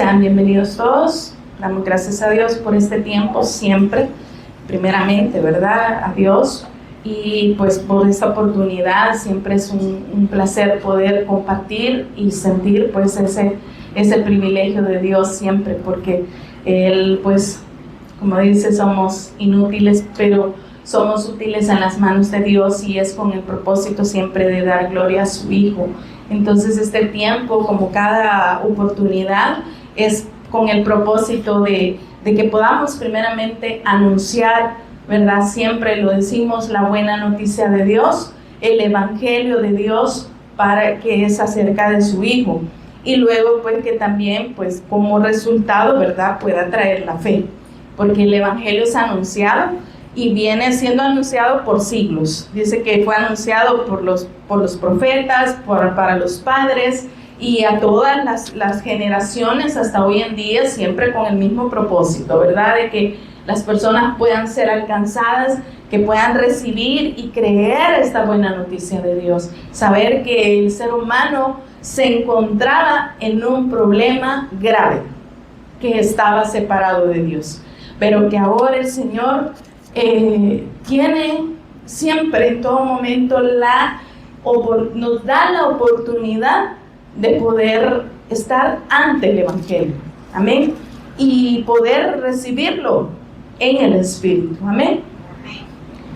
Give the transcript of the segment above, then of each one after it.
Sean bienvenidos todos. Damos gracias a Dios por este tiempo siempre, primeramente, ¿verdad? A Dios. Y pues por esta oportunidad siempre es un placer poder compartir y sentir pues ese privilegio de Dios siempre, porque Él pues, como dice, somos inútiles, pero somos útiles en las manos de Dios, y es con el propósito siempre de dar gloria a su Hijo. Entonces este tiempo, como cada oportunidad, es con el propósito de que podamos primeramente anunciar, ¿verdad? Siempre lo decimos, la buena noticia de Dios, el evangelio de Dios, para que es acerca de su Hijo. Y luego pues que también pues como resultado, ¿verdad?, pueda traer la fe, porque el evangelio es anunciado y viene siendo anunciado por siglos. Dice que fue anunciado por los profetas, para los padres y a todas las generaciones hasta hoy en día, siempre con el mismo propósito, ¿verdad?, de que las personas puedan ser alcanzadas, que puedan recibir y creer esta buena noticia de Dios. Saber que el ser humano se encontraba en un problema grave, que estaba separado de Dios, pero que ahora el Señor tiene siempre, en todo momento, nos da la oportunidad de poder estar ante el evangelio, amén, y poder recibirlo en el Espíritu, amén.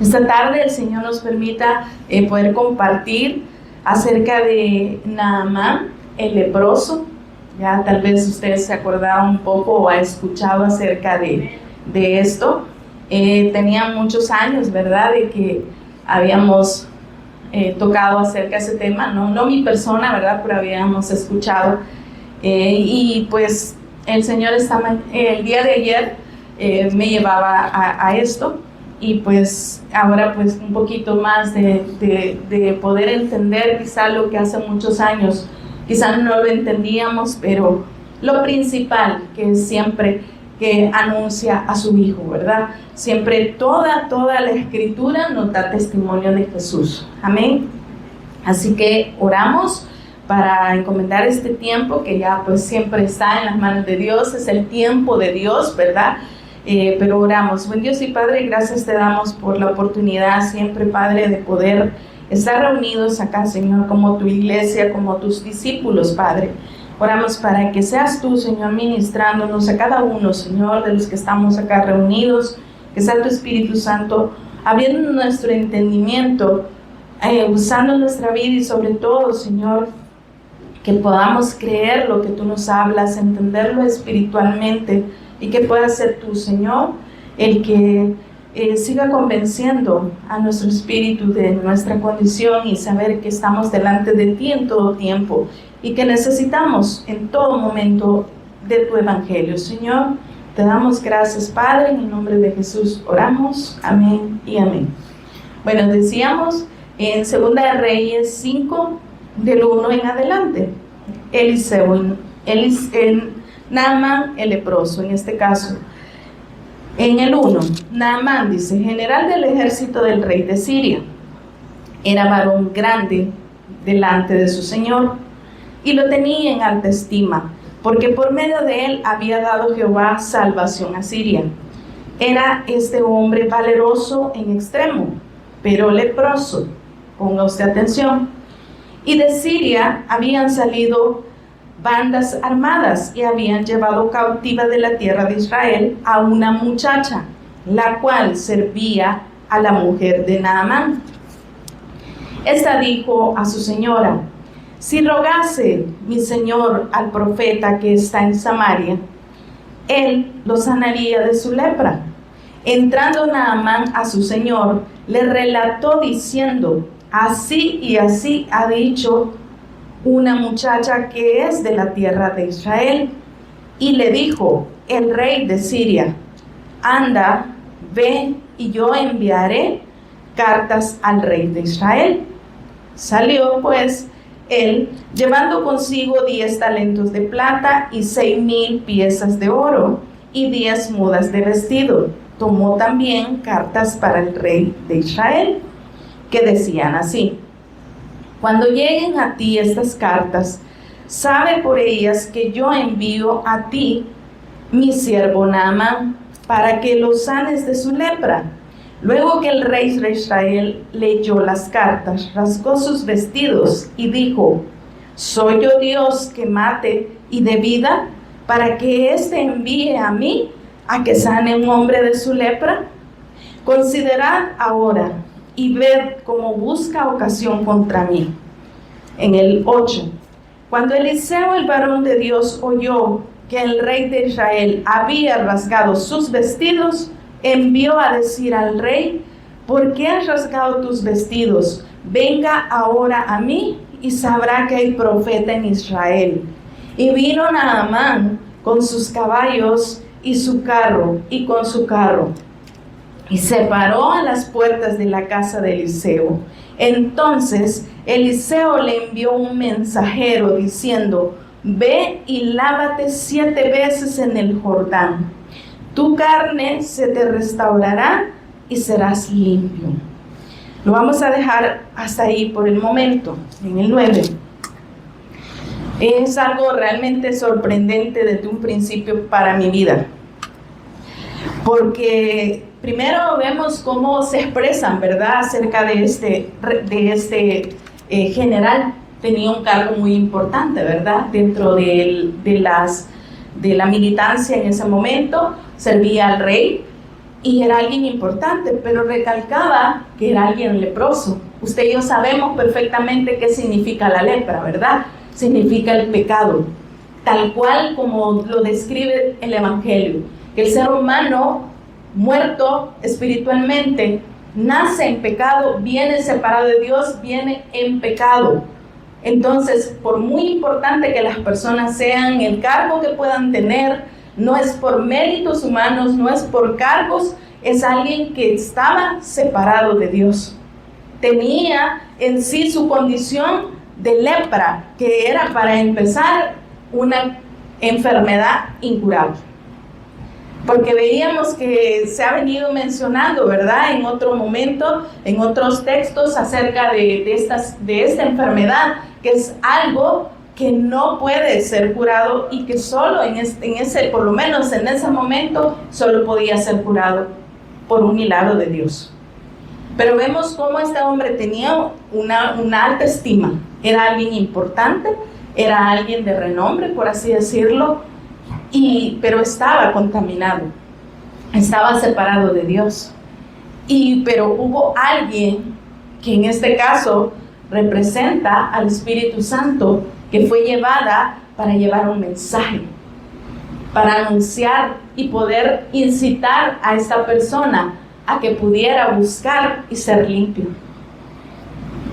Esta tarde el Señor nos permita poder compartir acerca de Naamán, el leproso. Ya tal vez ustedes se acordaban un poco o ha escuchado acerca de esto. Tenían muchos años, ¿verdad?, de que habíamos tocado acerca de ese tema, no mi persona, ¿verdad?, pero habíamos escuchado. Y pues el Señor el día de ayer me llevaba a esto, y pues ahora pues un poquito más de poder entender quizá lo que hace muchos años quizá no lo entendíamos, pero lo principal, que es siempre que anuncia a su Hijo, ¿verdad? Siempre toda la Escritura nos da testimonio de Jesús, amén. Así que oramos para encomendar este tiempo que ya pues siempre está en las manos de Dios, es el tiempo de Dios, ¿verdad? Pero oramos. Buen Dios y Padre, gracias te damos por la oportunidad siempre, Padre, de poder estar reunidos acá, Señor, como tu iglesia, como tus discípulos, Padre. Oramos para que seas tú, Señor, ministrándonos a cada uno, Señor, de los que estamos acá reunidos, que sea tu Espíritu Santo abriendo nuestro entendimiento, usando nuestra vida, y sobre todo, Señor, que podamos creer lo que tú nos hablas, entenderlo espiritualmente, y que pueda ser tú, Señor, el que siga convenciendo a nuestro espíritu de nuestra condición y saber que estamos delante de ti en todo tiempo y que necesitamos en todo momento de tu evangelio. Señor, te damos gracias, Padre, en el nombre de Jesús oramos, amén y amén. Bueno, decíamos en 2 de Reyes 5, del 1 en adelante, Naamán el leproso, en este caso. En el 1, Naamán dice: general del ejército del rey de Siria, era varón grande delante de su señor, y lo tenía en alta estima, porque por medio de él había dado Jehová salvación a Siria. Era este hombre valeroso en extremo, pero leproso. Ponga usted atención. Y de Siria habían salido bandas armadas y habían llevado cautiva de la tierra de Israel a una muchacha, la cual servía a la mujer de Naamán. Esta dijo a su señora: si rogase mi señor al profeta que está en Samaria, él lo sanaría de su lepra. Entrando Naamán a su señor, le relató diciendo: así y así ha dicho una muchacha que es de la tierra de Israel. Y le dijo el rey de Siria: anda, ve, y yo enviaré cartas al rey de Israel. Salió pues él, llevando consigo 10 talentos de plata y 6,000 piezas de oro y 10 mudas de vestido. Tomó también cartas para el rey de Israel, que decían así: cuando lleguen a ti estas cartas, sabe por ellas que yo envío a ti mi siervo Naamán, para que lo sanes de su lepra. Luego que el rey de Israel leyó las cartas, rasgó sus vestidos y dijo: ¿soy yo Dios que mate y dé vida, para que éste envíe a mí a que sane un hombre de su lepra? Considerad ahora y ved cómo busca ocasión contra mí. En el 8, cuando Eliseo, el varón de Dios, oyó que el rey de Israel había rasgado sus vestidos, envió a decir al rey: ¿por qué has rasgado tus vestidos? Venga ahora a mí y sabrá que hay profeta en Israel. Y vino Naamán con sus caballos y con su carro, y se paró a las puertas de la casa de Eliseo. Entonces Eliseo le envió un mensajero diciendo: ve y lávate 7 veces en el Jordán. Tu carne se te restaurará y serás limpio. Lo vamos a dejar hasta ahí por el momento, en el 9. Es algo realmente sorprendente desde un principio para mi vida. Porque primero vemos cómo se expresan, ¿verdad?, acerca de este general. Tenía un cargo muy importante, ¿verdad?, dentro de la militancia en ese momento. Servía al rey y era alguien importante, pero recalcaba que era alguien leproso. Usted y yo sabemos perfectamente qué significa la lepra, ¿verdad? Significa el pecado, tal cual como lo describe el Evangelio. Que el ser humano muerto espiritualmente nace en pecado, viene separado de Dios, viene en pecado. Entonces, por muy importante que las personas sean, el cargo que puedan tener, no es por méritos humanos, no es por cargos, es alguien que estaba separado de Dios. Tenía en sí su condición de lepra, que era, para empezar, una enfermedad incurable. Porque veíamos que se ha venido mencionando, ¿verdad?, en otro momento, en otros textos acerca de esta enfermedad, que es algo que no puede ser curado y que solo por lo menos en ese momento, solo podía ser curado por un milagro de Dios. Pero vemos cómo este hombre tenía una alta estima. Era alguien importante, era alguien de renombre, por así decirlo, pero estaba contaminado, estaba separado de Dios. Pero hubo alguien que en este caso representa al Espíritu Santo, que fue llevada para llevar un mensaje, para anunciar y poder incitar a esta persona a que pudiera buscar y ser limpio.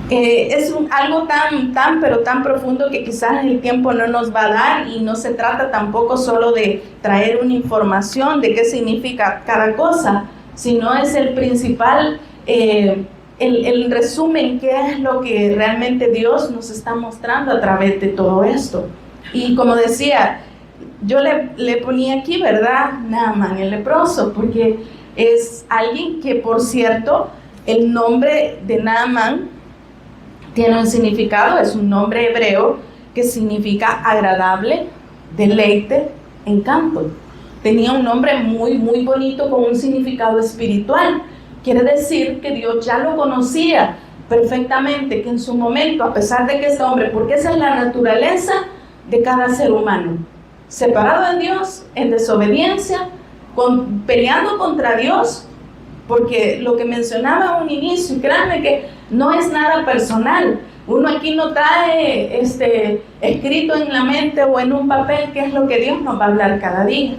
Es algo tan profundo que quizás el tiempo no nos va a dar, y no se trata tampoco solo de traer una información de qué significa cada cosa, sino es el principal, el resumen, qué es lo que realmente Dios nos está mostrando a través de todo esto. Y como decía, yo le ponía aquí, ¿verdad?, Naamán el leproso, porque es alguien que, por cierto, el nombre de Naamán tiene un significado, es un nombre hebreo que significa agradable, deleite, encanto. Tenía un nombre muy, muy bonito con un significado espiritual. Quiere decir que Dios ya lo conocía perfectamente, que en su momento, a pesar de que este hombre, porque esa es la naturaleza de cada ser humano, separado de Dios, en desobediencia, peleando contra Dios, porque lo que mencionaba a un inicio, créanme que no es nada personal. Uno aquí no trae escrito en la mente o en un papel qué es lo que Dios nos va a hablar cada día,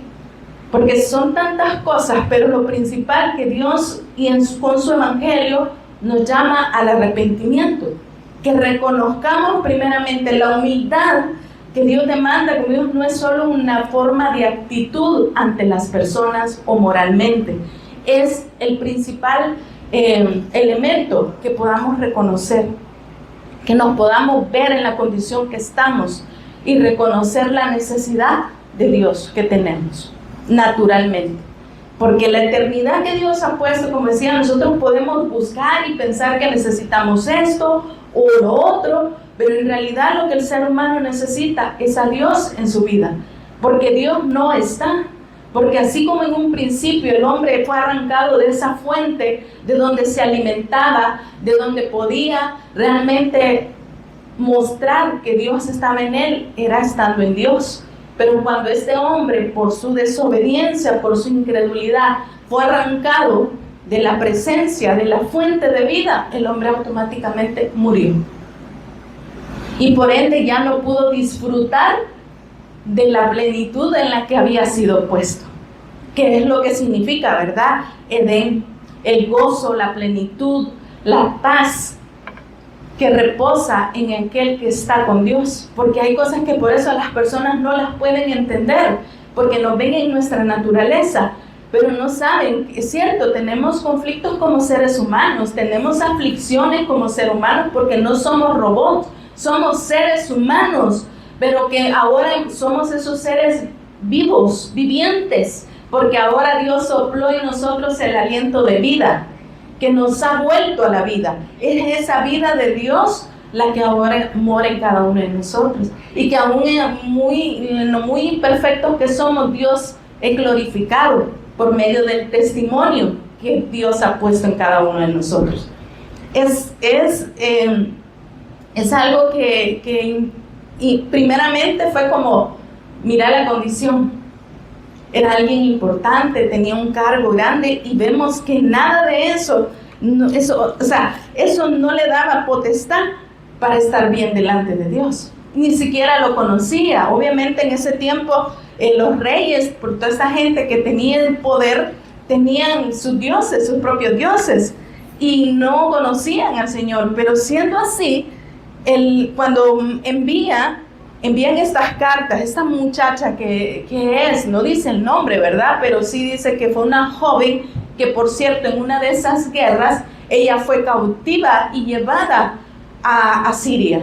porque son tantas cosas, pero lo principal que Dios con su evangelio nos llama al arrepentimiento, que reconozcamos primeramente la humildad que Dios demanda. Como Dios no es solo una forma de actitud ante las personas o moralmente, es el principal elemento que podamos reconocer, que nos podamos ver en la condición que estamos y reconocer la necesidad de Dios que tenemos naturalmente. Porque la eternidad que Dios ha puesto, como decía, nosotros podemos buscar y pensar que necesitamos esto o lo otro, pero en realidad lo que el ser humano necesita es a Dios en su vida, porque Dios no está. Porque así como en un principio el hombre fue arrancado de esa fuente de donde se alimentaba, de donde podía realmente mostrar que Dios estaba en él, era estando en Dios. Pero cuando este hombre, por su desobediencia, por su incredulidad, fue arrancado de la presencia, de la fuente de vida, el hombre automáticamente murió. Y por ende ya no pudo disfrutar de la plenitud en la que había sido puesto. ¿Qué es lo que significa, verdad? Edén, el gozo, la plenitud, la paz que reposa en aquel que está con Dios. Porque hay cosas que por eso las personas no las pueden entender, porque nos ven en nuestra naturaleza, pero no saben, es cierto, tenemos conflictos como seres humanos, tenemos aflicciones como seres humanos, porque no somos robots, somos seres humanos, pero que ahora somos esos seres vivos, vivientes, porque ahora Dios sopló en nosotros el aliento de vida, que nos ha vuelto a la vida. Es esa vida de Dios la que ahora mora en cada uno de nosotros, y que aún muy imperfectos que somos, Dios es glorificado por medio del testimonio que Dios ha puesto en cada uno de nosotros. Es algo que y primeramente fue como, mira la condición, era alguien importante, tenía un cargo grande, y vemos que nada de eso no le daba potestad para estar bien delante de Dios. Ni siquiera lo conocía. Obviamente en ese tiempo los reyes, por toda esa gente que tenía el poder, tenían sus dioses, sus propios dioses, y no conocían al Señor. Pero siendo así, cuando envían estas cartas, esta muchacha que es, no dice el nombre, ¿verdad? Pero sí dice que fue una joven que, por cierto, en una de esas guerras, ella fue cautiva y llevada a Siria.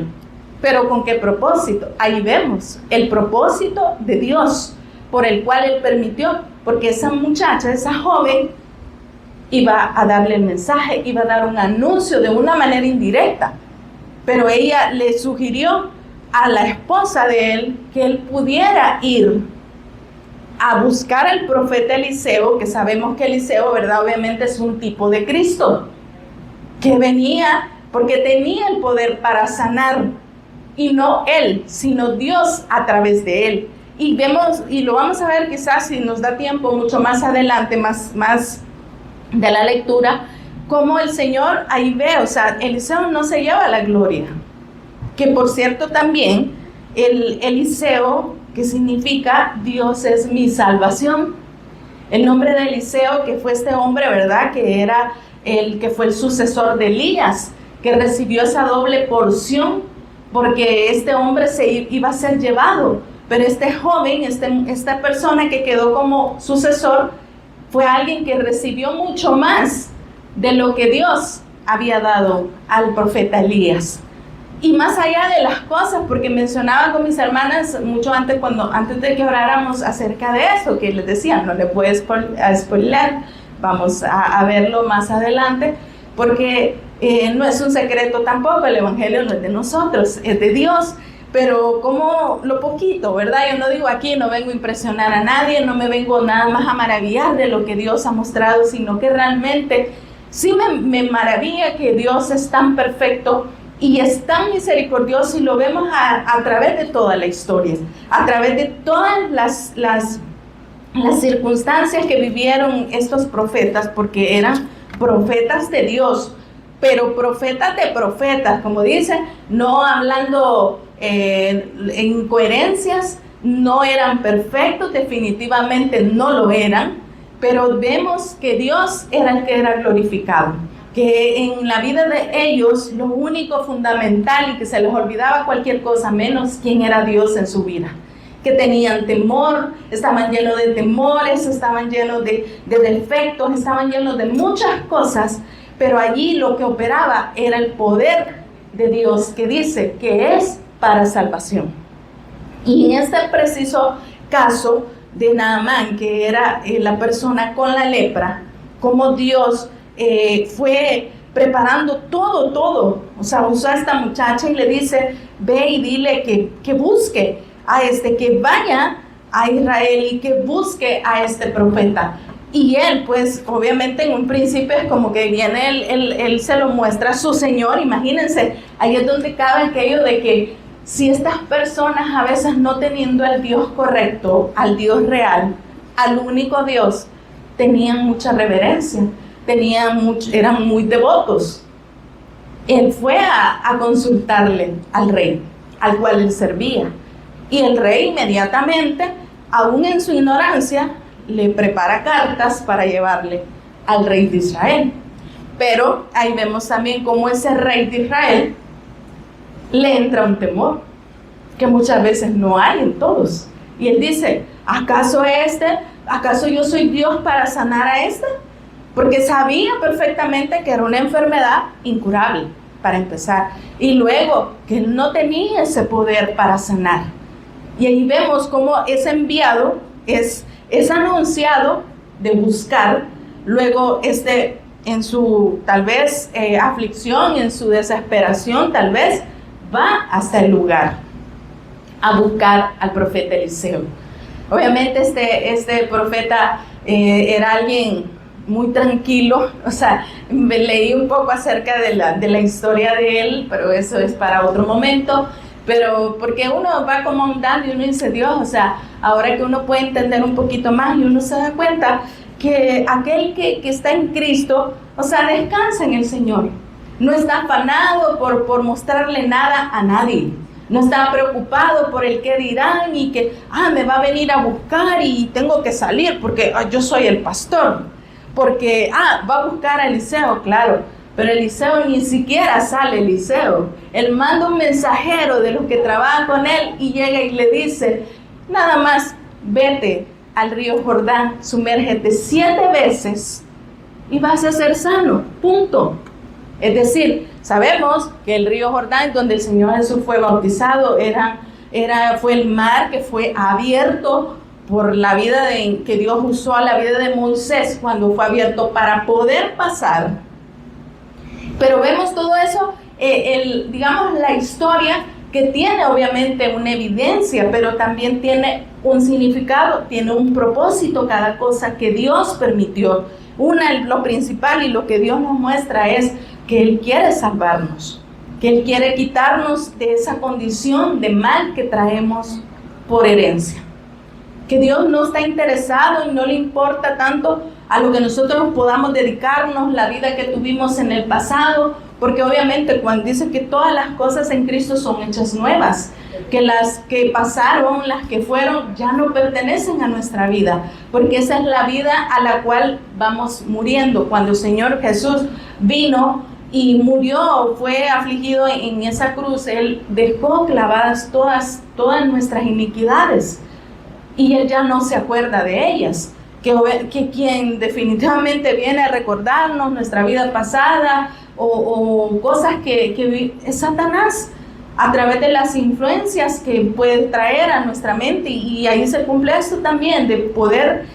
¿Pero con qué propósito? Ahí vemos el propósito de Dios, por el cual Él permitió, porque esa muchacha, esa joven, iba a darle el mensaje, iba a dar un anuncio de una manera indirecta, pero ella le sugirió a la esposa de él que él pudiera ir a buscar al profeta Eliseo, que sabemos que Eliseo, ¿verdad? Obviamente es un tipo de Cristo, que venía porque tenía el poder para sanar, y no él, sino Dios a través de él. Y vemos, y lo vamos a ver quizás si nos da tiempo mucho más adelante, más de la lectura, cómo el Señor ahí ve, o sea, Eliseo no se lleva la gloria. Que por cierto también, el Eliseo, que significa Dios es mi salvación. El nombre de Eliseo, que fue este hombre, ¿verdad? Que era que fue el sucesor de Elías, que recibió esa doble porción, porque este hombre iba a ser llevado. Pero este joven, esta persona que quedó como sucesor, fue alguien que recibió mucho más de lo que Dios había dado al profeta Elías. Y más allá de las cosas, porque mencionaba con mis hermanas mucho antes de que oráramos acerca de eso, que les decía, no le puedo spoiler, vamos a verlo más adelante, porque no es un secreto tampoco, el evangelio no es de nosotros, es de Dios, pero como lo poquito, ¿verdad? Yo no digo aquí, no vengo a impresionar a nadie, no me vengo nada más a maravillar de lo que Dios ha mostrado, sino que realmente sí me maravilla que Dios es tan perfecto y es tan misericordioso, y lo vemos a través de toda la historia, a través de todas las circunstancias que vivieron estos profetas, porque eran profetas de Dios, pero profetas de profetas, como dice, no hablando en incoherencias, no eran perfectos, definitivamente no lo eran, pero vemos que Dios era el que era glorificado, que en la vida de ellos lo único fundamental, y que se les olvidaba cualquier cosa menos quién era Dios en su vida, que tenían temor, estaban llenos de temores, estaban llenos de defectos, estaban llenos de muchas cosas, pero allí lo que operaba era el poder de Dios, que dice que es para salvación. Y en este preciso caso de Naamán, que era la persona con la lepra, como Dios fue preparando todo. O sea, usó a esta muchacha y le dice, ve y dile que busque a que vaya a Israel y que busque a este profeta. Y él, pues, obviamente en un principio es como que viene, él se lo muestra a su Señor. Imagínense, ahí es donde cabe aquello de que si estas personas a veces no teniendo al Dios correcto, al Dios real, al único Dios, tenían mucha reverencia, eran muy devotos. Él fue a consultarle al rey, al cual él servía. Y el rey inmediatamente, aún en su ignorancia, le prepara cartas para llevarle al rey de Israel. Pero ahí vemos también cómo ese rey de Israel le entra un temor que muchas veces no hay en todos. Y él dice, ¿acaso yo soy Dios para sanar a este? Porque sabía perfectamente que era una enfermedad incurable, para empezar. Y luego, que él no tenía ese poder para sanar. Y ahí vemos cómo es enviado, es anunciado de buscar, luego en su tal vez aflicción, en su desesperación tal vez, va hasta el lugar a buscar al profeta Eliseo. Obviamente este profeta era alguien muy tranquilo, o sea, me leí un poco acerca de la historia de él, pero eso es para otro momento. Pero porque uno va como andando y uno dice, Dios, o sea, ahora que uno puede entender un poquito más y uno se da cuenta que aquel que está en Cristo, o sea, descansa en el Señor. No está afanado por mostrarle nada a nadie. No está preocupado por el qué dirán y que, me va a venir a buscar y tengo que salir porque yo soy el pastor. Porque, va a buscar a Eliseo, claro. Pero Eliseo ni siquiera sale Eliseo. Él manda un mensajero de los que trabajan con él y llega y le dice, nada más vete al río Jordán, sumérgete 7 veces y vas a ser sano, punto. Es decir, sabemos que el río Jordán, donde el Señor Jesús fue bautizado, fue el mar que fue abierto por la vida que Dios usó a la vida de Moisés cuando fue abierto para poder pasar. Pero vemos todo eso, digamos, la historia que tiene obviamente una evidencia, pero también tiene un significado, tiene un propósito cada cosa que Dios permitió. Lo principal y lo que Dios nos muestra es que Él quiere salvarnos, que Él quiere quitarnos de esa condición de mal que traemos por herencia. Que Dios no está interesado y no le importa tanto a lo que nosotros podamos dedicarnos, la vida que tuvimos en el pasado, porque obviamente cuando dice que todas las cosas en Cristo son hechas nuevas, que las que pasaron, las que fueron, ya no pertenecen a nuestra vida, porque esa es la vida a la cual vamos muriendo. Cuando el Señor Jesús vino y murió, fue afligido en esa cruz, Él dejó clavadas todas nuestras iniquidades y Él ya no se acuerda de ellas. Que quien definitivamente viene a recordarnos nuestra vida pasada o cosas que es Satanás a través de las influencias que puede traer a nuestra mente, y ahí se cumple esto también de poder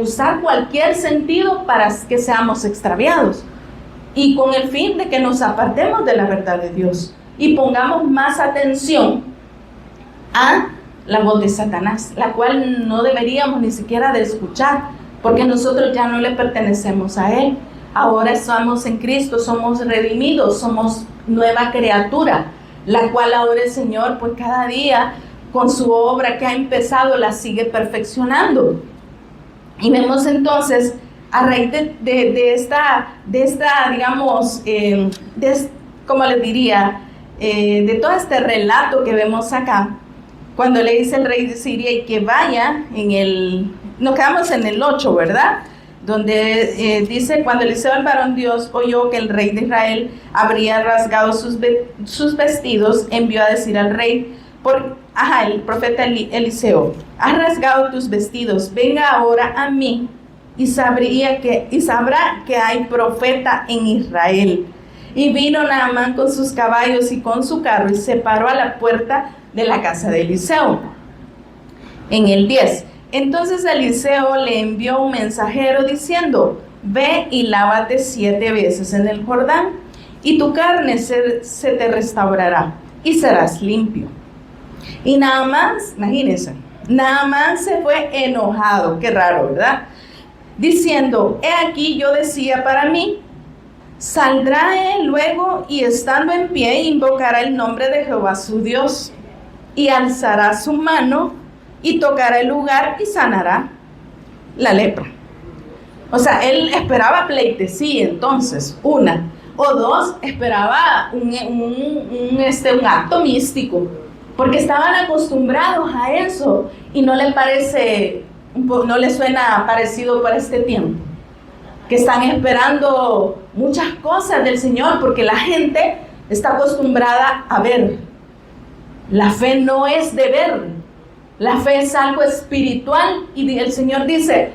usar cualquier sentido para que seamos extraviados y con el fin de que nos apartemos de la verdad de Dios y pongamos más atención a la voz de Satanás, la cual no deberíamos ni siquiera de escuchar, porque nosotros ya no le pertenecemos a Él. Ahora estamos en Cristo, somos redimidos, somos nueva criatura, la cual ahora el Señor, pues cada día, con su obra que ha empezado, la sigue perfeccionando. Y vemos entonces, a raíz de esta digamos, ¿cómo les diría? De todo este relato que vemos acá, cuando le dice el rey de Siria y que vaya nos quedamos en el 8, ¿verdad? Donde dice, cuando Eliseo el varón Dios oyó que el rey de Israel habría rasgado sus vestidos, envió a decir al rey, el profeta Eliseo, has rasgado tus vestidos, venga ahora a mí y sabrá que hay profeta en Israel. Y vino Naamán con sus caballos y con su carro y se paró a la puerta de la casa de Eliseo. En el 10, entonces Eliseo le envió un mensajero diciendo, ve y lávate 7 veces en el Jordán, y tu carne se te restaurará, y serás limpio. Y Naamán, imagínense, Naamán se fue enojado, qué raro, ¿verdad? Diciendo, he aquí yo decía para mí, saldrá él luego y estando en pie invocará el nombre de Jehová su Dios, y alzará su mano y tocará el lugar y sanará la lepra. O sea, él esperaba pleitesía entonces, una. O dos, esperaba un acto místico, porque estaban acostumbrados a eso y no le parece, no le suena parecido para este tiempo, que están esperando muchas cosas del Señor, porque la gente está acostumbrada a ver. La fe no es de ver, la fe es algo espiritual, y el Señor dice,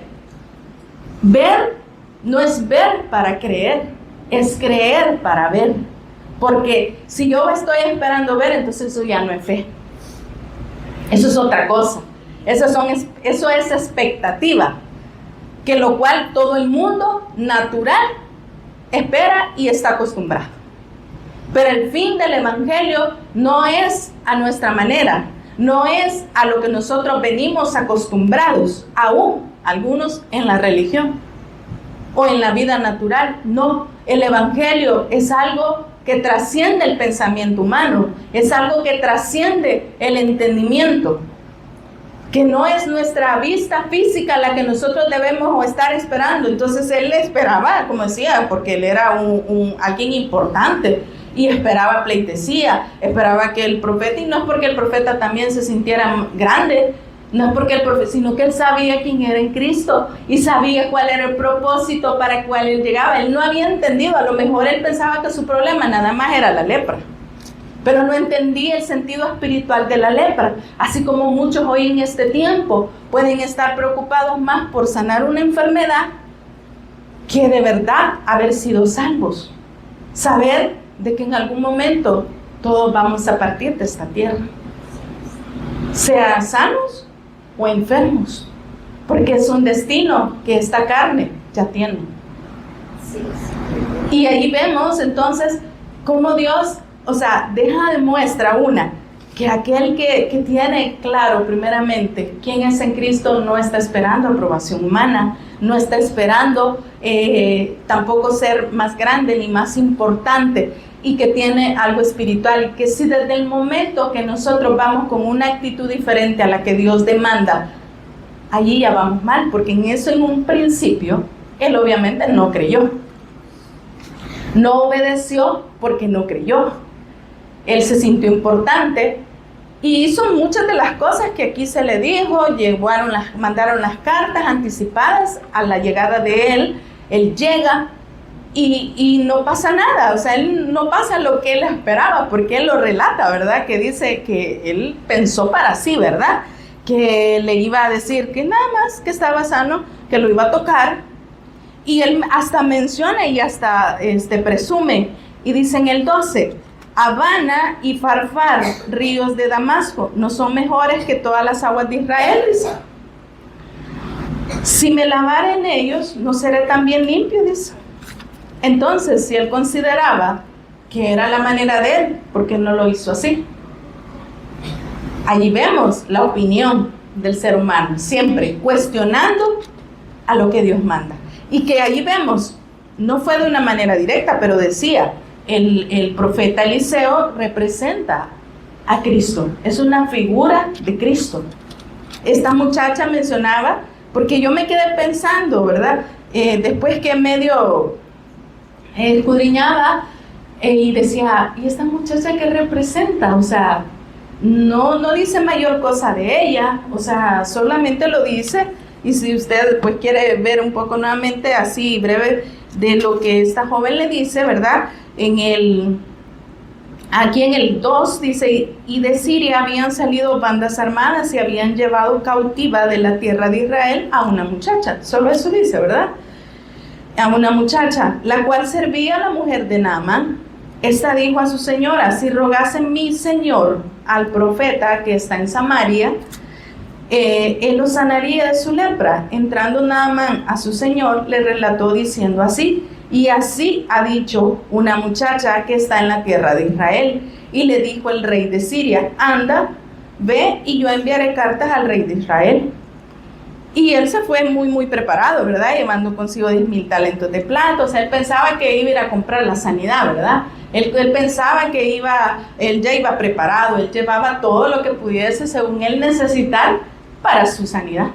ver no es ver para creer, es creer para ver. Porque si yo estoy esperando ver, entonces eso ya no es fe. Eso es otra cosa. Eso es expectativa, que lo cual todo el mundo natural espera y está acostumbrado. Pero el fin del Evangelio no es a nuestra manera, no es a lo que nosotros venimos acostumbrados, aún algunos en la religión o en la vida natural. No, el Evangelio es algo que trasciende el pensamiento humano, es algo que trasciende el entendimiento, que no es nuestra vista física la que nosotros debemos estar esperando. Entonces él esperaba, como decía, porque él era alguien importante, y esperaba pleitesía, esperaba que el profeta, y no es porque el profeta también se sintiera grande, no es porque el profeta, sino que él sabía quién era en Cristo y sabía cuál era el propósito para el cual él llegaba. Él no había entendido, a lo mejor él pensaba que su problema nada más era la lepra, pero no entendía el sentido espiritual de la lepra. Así como muchos hoy en este tiempo pueden estar preocupados más por sanar una enfermedad que de verdad haber sido salvos. Saber de que en algún momento todos vamos a partir de esta tierra, sean sanos o enfermos, porque es un destino que esta carne ya tiene. Y ahí vemos entonces cómo Dios, o sea, deja de muestra que aquel que tiene claro primeramente quién es en Cristo no está esperando aprobación humana, no está esperando tampoco ser más grande ni más importante, y que tiene algo espiritual, y que si desde el momento que nosotros vamos con una actitud diferente a la que Dios demanda, allí ya vamos mal, porque en un principio él obviamente no creyó, no obedeció porque no creyó. Él se sintió importante y hizo muchas de las cosas que aquí se le dijo. Mandaron las cartas anticipadas a la llegada de él. Él llega y no pasa nada, o sea, él no pasa lo que él esperaba, porque él lo relata, ¿verdad? Que dice que él pensó para sí, ¿verdad? Que le iba a decir que nada más que estaba sano, que lo iba a tocar, y él hasta menciona y hasta presume, y dice en el 12, Habana y Farfar, ríos de Damasco, ¿no son mejores que todas las aguas de Israel? Dice. Si me lavare en ellos, ¿no seré también limpio? Dice. Entonces, si él consideraba que era la manera de él, ¿por qué no lo hizo así? Allí vemos la opinión del ser humano, siempre cuestionando a lo que Dios manda. Y que allí vemos, no fue de una manera directa, pero decía, el profeta Eliseo representa a Cristo, es una figura de Cristo. Esta muchacha mencionaba, porque yo me quedé pensando, ¿verdad? Después que medio escudriñaba y decía, ¿y esta muchacha qué representa? O sea, no dice mayor cosa de ella, o sea, solamente lo dice. Y si usted pues quiere ver un poco nuevamente así breve de lo que esta joven le dice, ¿verdad? Aquí en el 2 dice, y de Siria habían salido bandas armadas y habían llevado cautiva de la tierra de Israel a una muchacha. Solo eso dice, ¿verdad? A una muchacha, la cual servía a la mujer de Naamán. Esta dijo a su señora, si rogase mi señor al profeta que está en Samaria, él lo sanaría de su lepra. Entrando Naamán a su señor, le relató diciendo así: y así ha dicho una muchacha que está en la tierra de Israel. Y le dijo el rey de Siria: anda, ve, y yo enviaré cartas al rey de Israel. Y él se fue muy preparado, ¿verdad? Llevando consigo 10,000 talentos de plata. O sea, él pensaba que iba a ir a comprar la sanidad, ¿verdad? Él pensaba que él ya iba preparado, él llevaba todo lo que pudiese, según él, necesitar para su sanidad.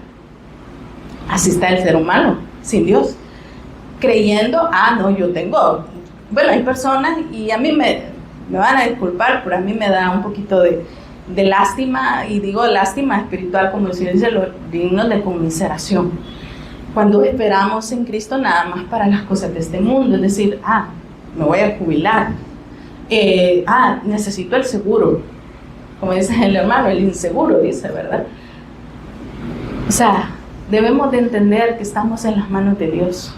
Así está el ser humano, sin Dios, creyendo: no, yo tengo. Bueno, hay personas, y a mí me van a disculpar, pero a mí me da un poquito de lástima, y digo lástima espiritual, como se dice, los dignos de conmiseración, cuando esperamos en Cristo nada más para las cosas de este mundo. Es decir, me voy a jubilar, necesito el seguro, como dice el hermano, el inseguro, dice, ¿verdad? O sea, debemos de entender que estamos en las manos de Dios.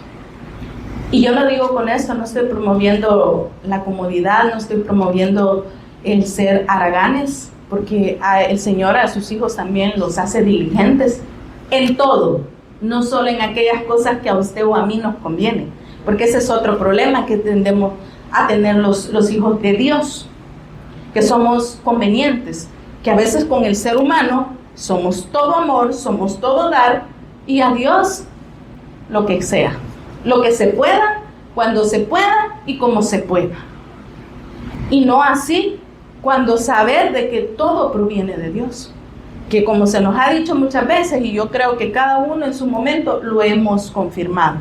Y yo lo digo con esto, no estoy promoviendo la comodidad, no estoy promoviendo el ser haraganes, porque el Señor a sus hijos también los hace diligentes en todo, no solo en aquellas cosas que a usted o a mí nos conviene, porque ese es otro problema que tendemos a tener los hijos de Dios, que somos convenientes, que a veces con el ser humano somos todo amor, somos todo dar, y a Dios lo que sea, lo que se pueda, cuando se pueda y como se pueda. Y no así cuando saber de que todo proviene de Dios, que como se nos ha dicho muchas veces, y yo creo que cada uno en su momento lo hemos confirmado,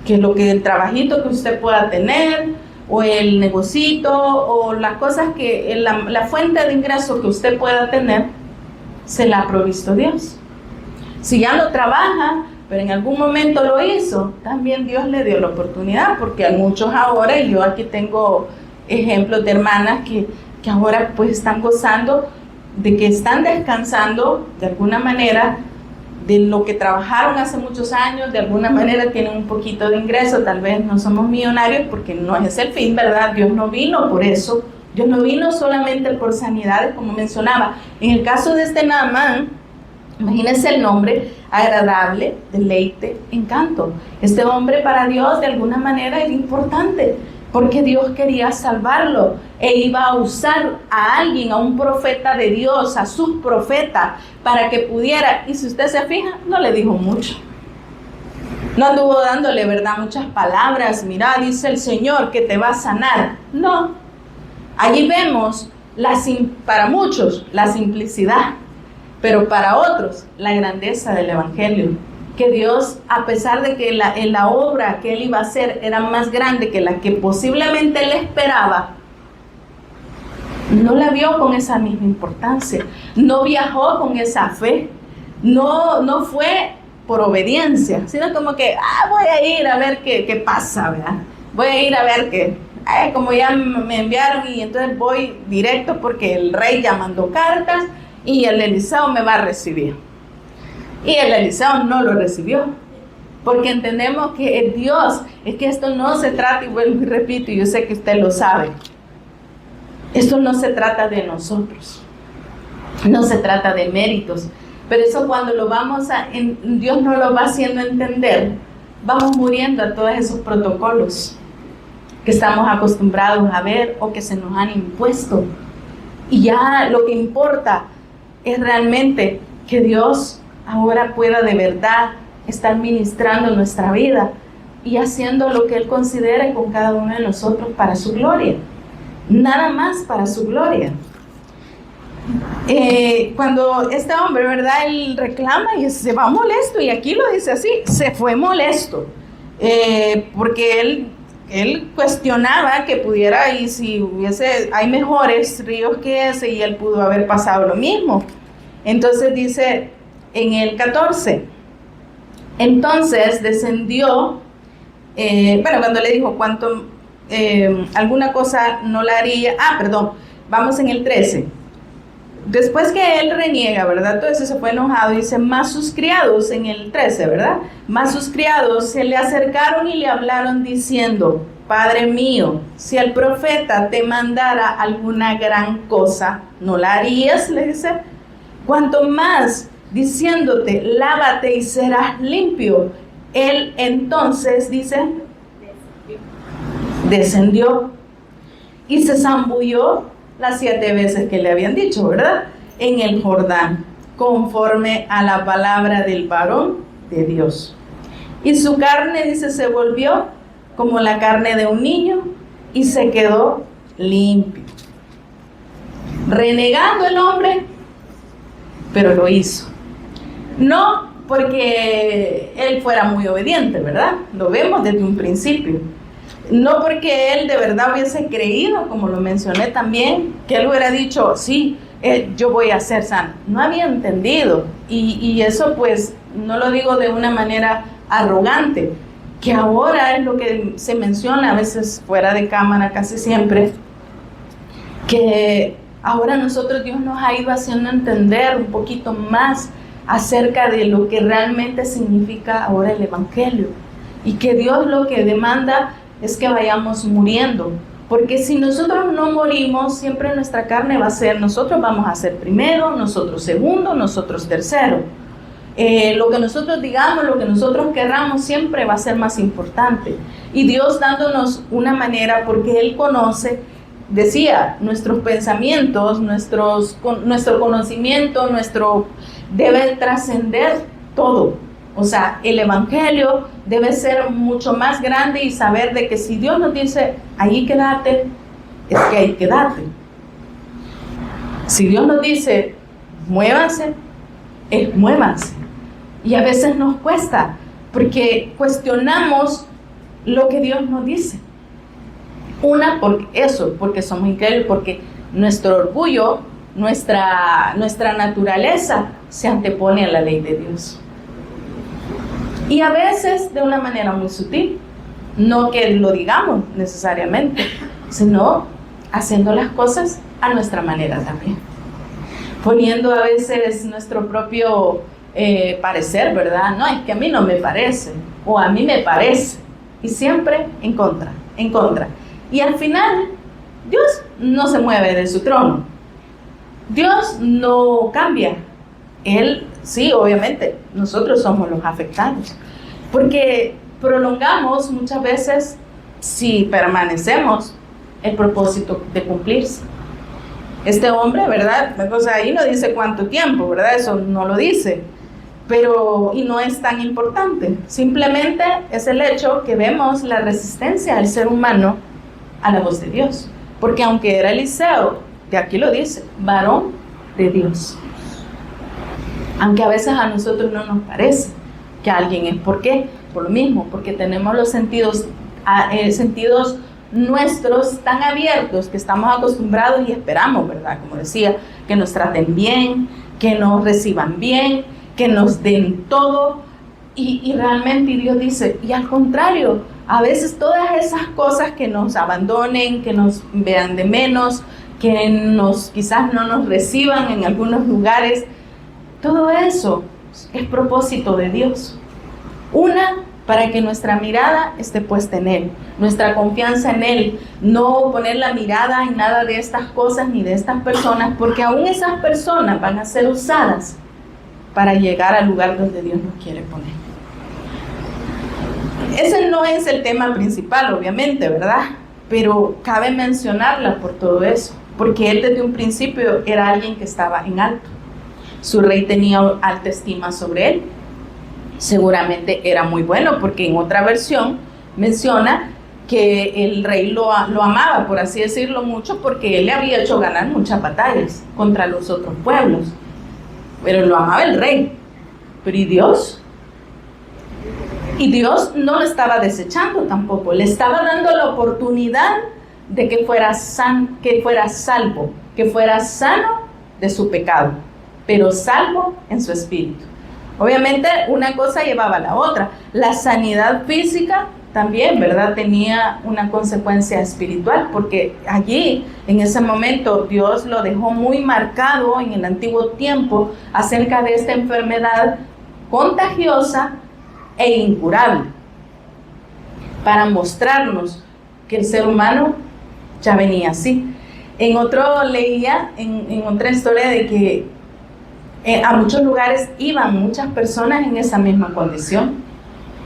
que el trabajito que usted pueda tener, o el negocito, o las cosas que la fuente de ingreso que usted pueda tener, se la ha provisto Dios. Si ya no trabaja, pero en algún momento lo hizo, también Dios le dio la oportunidad, porque a muchos ahora, y yo aquí tengo ejemplos de hermanas que ahora pues están gozando de que están descansando de alguna manera de lo que trabajaron hace muchos años, de alguna manera tienen un poquito de ingreso. Tal vez no somos millonarios porque no es el fin, ¿verdad? Dios no vino por eso, Dios no vino solamente por sanidades, como mencionaba. En el caso de este Naamán, imagínense el nombre: agradable, deleite, encanto. Este hombre para Dios de alguna manera era importante, porque Dios quería salvarlo e iba a usar a alguien, a un profeta de Dios, a su profeta, para que pudiera. Y si usted se fija, no le dijo mucho, no anduvo dándole, ¿verdad?, muchas palabras. Mira, dice el Señor que te va a sanar. No, allí vemos para muchos la simplicidad, pero para otros la grandeza del evangelio, que Dios, a pesar de que la obra que él iba a hacer era más grande que la que posiblemente él esperaba, no la vio con esa misma importancia, no viajó con esa fe, no fue por obediencia, sino como que voy a ir a ver qué pasa, ¿verdad? Voy a ir a ver como ya me enviaron, y entonces voy directo porque el rey ya mandó cartas y el Eliseo me va a recibir. Y el Eliseo no lo recibió, porque entendemos que Dios, es que esto no se trata, y vuelvo y repito, y yo sé que usted lo sabe, esto no se trata de nosotros, no se trata de méritos, pero eso cuando Dios nos lo va haciendo entender, vamos muriendo a todos esos protocolos que estamos acostumbrados a ver o que se nos han impuesto, y ya lo que importa es realmente que Dios ahora pueda de verdad estar ministrando nuestra vida y haciendo lo que Él considere con cada uno de nosotros para su gloria, nada más para su gloria. Cuando este hombre, ¿verdad?, él reclama y se va molesto, y aquí lo dice así: se fue molesto, porque él cuestionaba que pudiera, y si hay mejores ríos que ese, y él pudo haber pasado lo mismo. Entonces dice en el 14, entonces descendió, cuando le dijo alguna cosa no la haría, vamos en el 13. Después que él reniega, ¿verdad? Entonces se fue enojado, dice: más sus criados, en el 13, ¿verdad? Más sus criados se le acercaron y le hablaron diciendo: Padre mío, si el profeta te mandara alguna gran cosa, ¿no la harías? Le dice. Cuanto más diciéndote, lávate y serás limpio. Él entonces, dice, descendió y se zambulló las 7 veces que le habían dicho, ¿verdad? En el Jordán, conforme a la palabra del varón de Dios. Y su carne, dice, se volvió como la carne de un niño y se quedó limpio. Renegando el hombre, pero lo hizo. No porque él fuera muy obediente, ¿verdad? Lo vemos desde un principio. No porque él de verdad hubiese creído, como lo mencioné también, que él hubiera dicho, sí, yo voy a ser sano. No había entendido. Y eso pues no lo digo de una manera arrogante, que ahora es lo que se menciona a veces fuera de cámara, casi siempre, que ahora nosotros Dios nos ha ido haciendo entender un poquito más acerca de lo que realmente significa ahora el Evangelio, y que Dios lo que demanda es que vayamos muriendo, porque si nosotros no morimos, siempre nuestra carne va a ser, nosotros vamos a ser primero, nosotros segundo, nosotros tercero. Lo que nosotros digamos, lo que nosotros querramos siempre va a ser más importante. Y Dios dándonos una manera, porque Él conoce, decía, nuestros pensamientos, nuestro conocimiento, debe trascender todo. O sea, el Evangelio debe ser mucho más grande y saber de que si Dios nos dice, ahí quédate, es que ahí quédate. Si Dios nos dice, muévanse, es muévanse. Y a veces nos cuesta, porque cuestionamos lo que Dios nos dice. Porque somos incrédulos, porque nuestro orgullo, nuestra naturaleza se antepone a la ley de Dios. Y a veces de una manera muy sutil, no que lo digamos necesariamente, sino haciendo las cosas a nuestra manera también. Poniendo a veces nuestro propio parecer, ¿verdad? No, es que a mí no me parece, o a mí me parece, y siempre en contra. Y al final, Dios no se mueve de su trono. Dios no cambia. Él, sí, obviamente, nosotros somos los afectados. Porque prolongamos muchas veces, si permanecemos, el propósito de cumplirse. Este hombre, ¿verdad? O sea, ahí no dice cuánto tiempo, ¿verdad? Eso no lo dice. Y no es tan importante. Simplemente es el hecho que vemos la resistencia del ser humano a la voz de Dios. Porque aunque era Eliseo, de aquí lo dice, varón de Dios. Aunque a veces a nosotros no nos parece que alguien es. ¿Por qué? Por lo mismo, porque tenemos los sentidos nuestros tan abiertos que estamos acostumbrados y esperamos, ¿verdad? Como decía, que nos traten bien, que nos reciban bien, que nos den todo. Y realmente Dios dice, y al contrario, a veces todas esas cosas que nos abandonen, que nos vean de menos, que quizás no nos reciban en algunos lugares, todo eso es propósito de Dios. Para que nuestra mirada esté puesta en Él, nuestra confianza en Él, no poner la mirada en nada de estas cosas ni de estas personas, porque aún esas personas van a ser usadas para llegar al lugar donde Dios nos quiere poner. Ese no es el tema principal, obviamente, ¿verdad? Pero cabe mencionarla por todo eso, porque él desde un principio era alguien que estaba en alto. Su rey tenía alta estima sobre él. Seguramente era muy bueno, porque en otra versión menciona que el rey lo amaba, por así decirlo, mucho, porque él le había hecho ganar muchas batallas contra los otros pueblos. Pero lo amaba el rey. Pero ¿y Dios? Y Dios no lo estaba desechando tampoco. Le estaba dando la oportunidad de que fuera salvo, que fuera sano de su pecado, pero salvo en su espíritu. Obviamente una cosa llevaba a la otra. La sanidad física también, ¿verdad? Tenía una consecuencia espiritual, porque allí, en ese momento, Dios lo dejó muy marcado en el antiguo tiempo acerca de esta enfermedad contagiosa e incurable, para mostrarnos que el ser humano ya venía así. En otra historia de que A muchos lugares iban muchas personas en esa misma condición,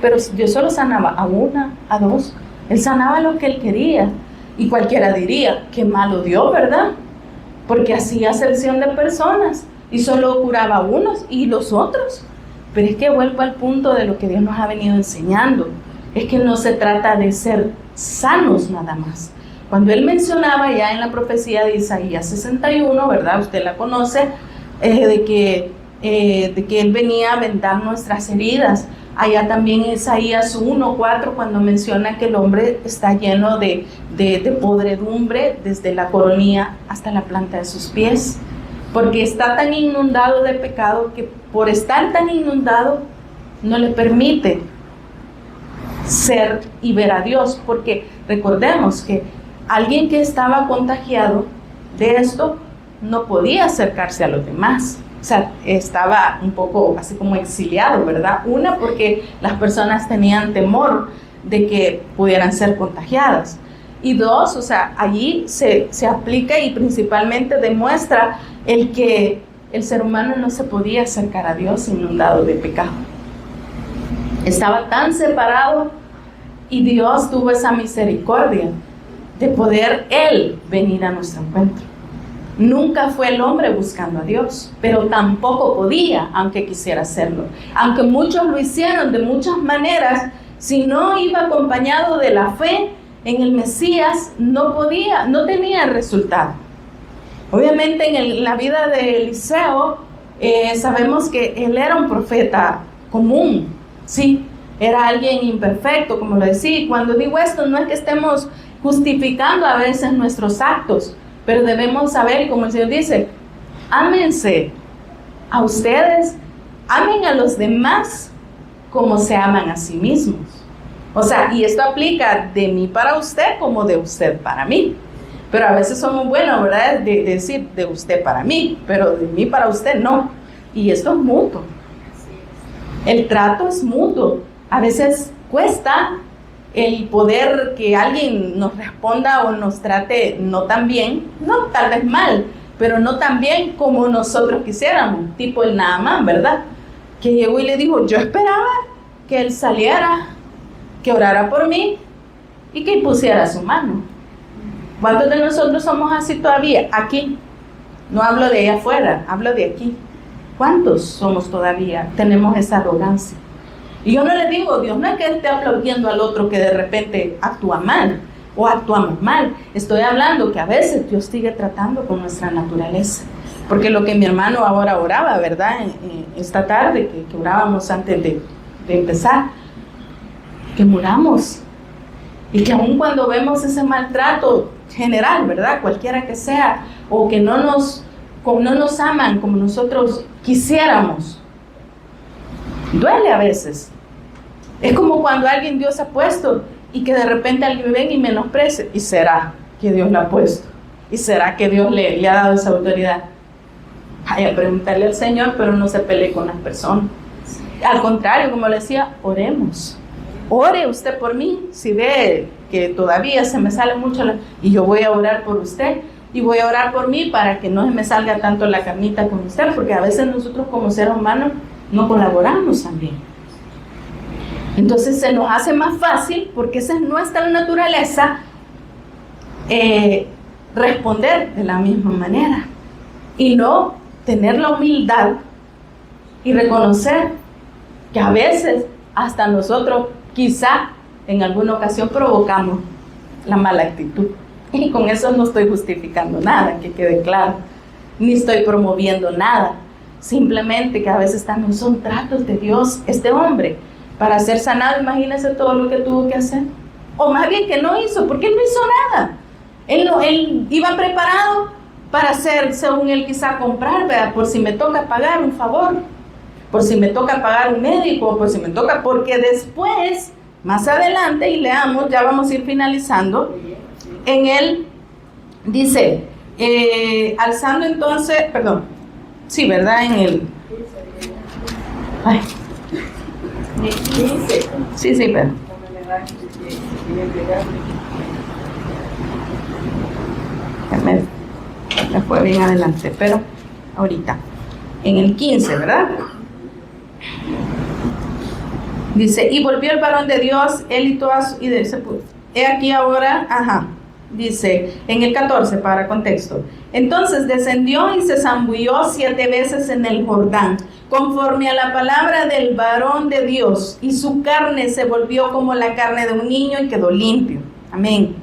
pero Dios solo sanaba a una, a dos. Él sanaba lo que Él quería. Y cualquiera diría, qué malo Dios, ¿verdad? Porque hacía acepción de personas y solo curaba a unos y los otros. Pero es que vuelvo al punto de lo que Dios nos ha venido enseñando. Es que no se trata de ser sanos nada más. Cuando Él mencionaba ya en la profecía de Isaías 61, ¿verdad? Usted la conoce, de que Él venía a vendar nuestras heridas. Allá también en Isaías 1:4, cuando menciona que el hombre está lleno de podredumbre desde la coronilla hasta la planta de sus pies, porque está tan inundado de pecado que por estar tan inundado no le permite ser y ver a Dios, porque recordemos que alguien que estaba contagiado de esto no podía acercarse a los demás. O sea, estaba un poco así como exiliado, ¿verdad? Una, porque las personas tenían temor de que pudieran ser contagiadas. Y dos, o sea, allí se aplica y principalmente demuestra el que el ser humano no se podía acercar a Dios inundado de pecado. Estaba tan separado y Dios tuvo esa misericordia de poder Él venir a nuestro encuentro. Nunca fue el hombre buscando a Dios, pero tampoco podía, aunque quisiera hacerlo. Aunque muchos lo hicieron de muchas maneras, si no iba acompañado de la fe en el Mesías, no podía, no tenía resultado. Obviamente en la vida de Eliseo, sabemos que él era un profeta común, ¿sí? Era alguien imperfecto, como lo decía. Y cuando digo esto, no es que estemos justificando a veces nuestros actos, pero debemos saber, como el Señor dice, ámense a ustedes, amen a los demás como se aman a sí mismos. O sea, y esto aplica de mí para usted como de usted para mí. Pero a veces somos buenos, ¿verdad? De decir de usted para mí, pero de mí para usted no. Y esto es mutuo. El trato es mutuo. A veces cuesta el poder que alguien nos responda o nos trate no tan bien, no tal vez mal, pero no tan bien como nosotros quisiéramos, tipo el Naamán, ¿verdad? Que llegó y le dijo, yo esperaba que él saliera, que orara por mí y que pusiera su mano. ¿Cuántos de nosotros somos así todavía? Aquí, no hablo de allá afuera, hablo de aquí. ¿Cuántos somos todavía? Tenemos esa arrogancia. Y yo no le digo, Dios no es que esté aplaudiendo al otro que de repente actúa mal o actuamos mal. Estoy hablando que a veces Dios sigue tratando con nuestra naturaleza. Porque lo que mi hermano ahora oraba, ¿verdad? Esta tarde que orábamos antes de empezar, que muramos. Y que aun cuando vemos ese maltrato general, ¿verdad? Cualquiera que sea, o que no nos aman como nosotros quisiéramos, duele a veces. Es como cuando alguien Dios ha puesto y que de repente alguien ven y menosprecia. ¿Y será que Dios la ha puesto? ¿Y será que Dios le ha dado esa autoridad? Vaya a preguntarle al Señor, pero no se pelee con las personas. Al contrario, como le decía, oremos. Ore usted por mí, si ve que todavía se me sale mucho y yo voy a orar por usted y voy a orar por mí para que no se me salga tanto la carnita con usted, porque a veces nosotros como seres humanos no colaboramos también. Entonces se nos hace más fácil, porque esa es nuestra naturaleza, responder de la misma manera y no tener la humildad y reconocer que a veces hasta nosotros quizá en alguna ocasión provocamos la mala actitud. Y con eso no estoy justificando nada, que quede claro, ni estoy promoviendo nada. Simplemente que a veces también son tratos de Dios. Este hombre, para ser sanado, imagínese todo lo que tuvo que hacer. O más bien que no hizo, porque él no hizo nada. Él iba preparado para hacer, según él quizá comprar, ¿verdad? Por si me toca pagar un favor, por si me toca pagar un médico, por si me toca, porque después, más adelante, y leamos, ya vamos a ir finalizando, en él dice, alzando entonces, perdón, sí, ¿verdad? En el... Ay. Sí, pero... Me fue bien adelante, pero ahorita. en el 15, ¿verdad? Dice, y volvió el varón de Dios, él y todas, y dice, he aquí ahora, dice, en el 14, para contexto. Entonces descendió y se zambulló 7 veces en el Jordán, conforme a la palabra del varón de Dios, y su carne se volvió como la carne de un niño y quedó limpio. Amén.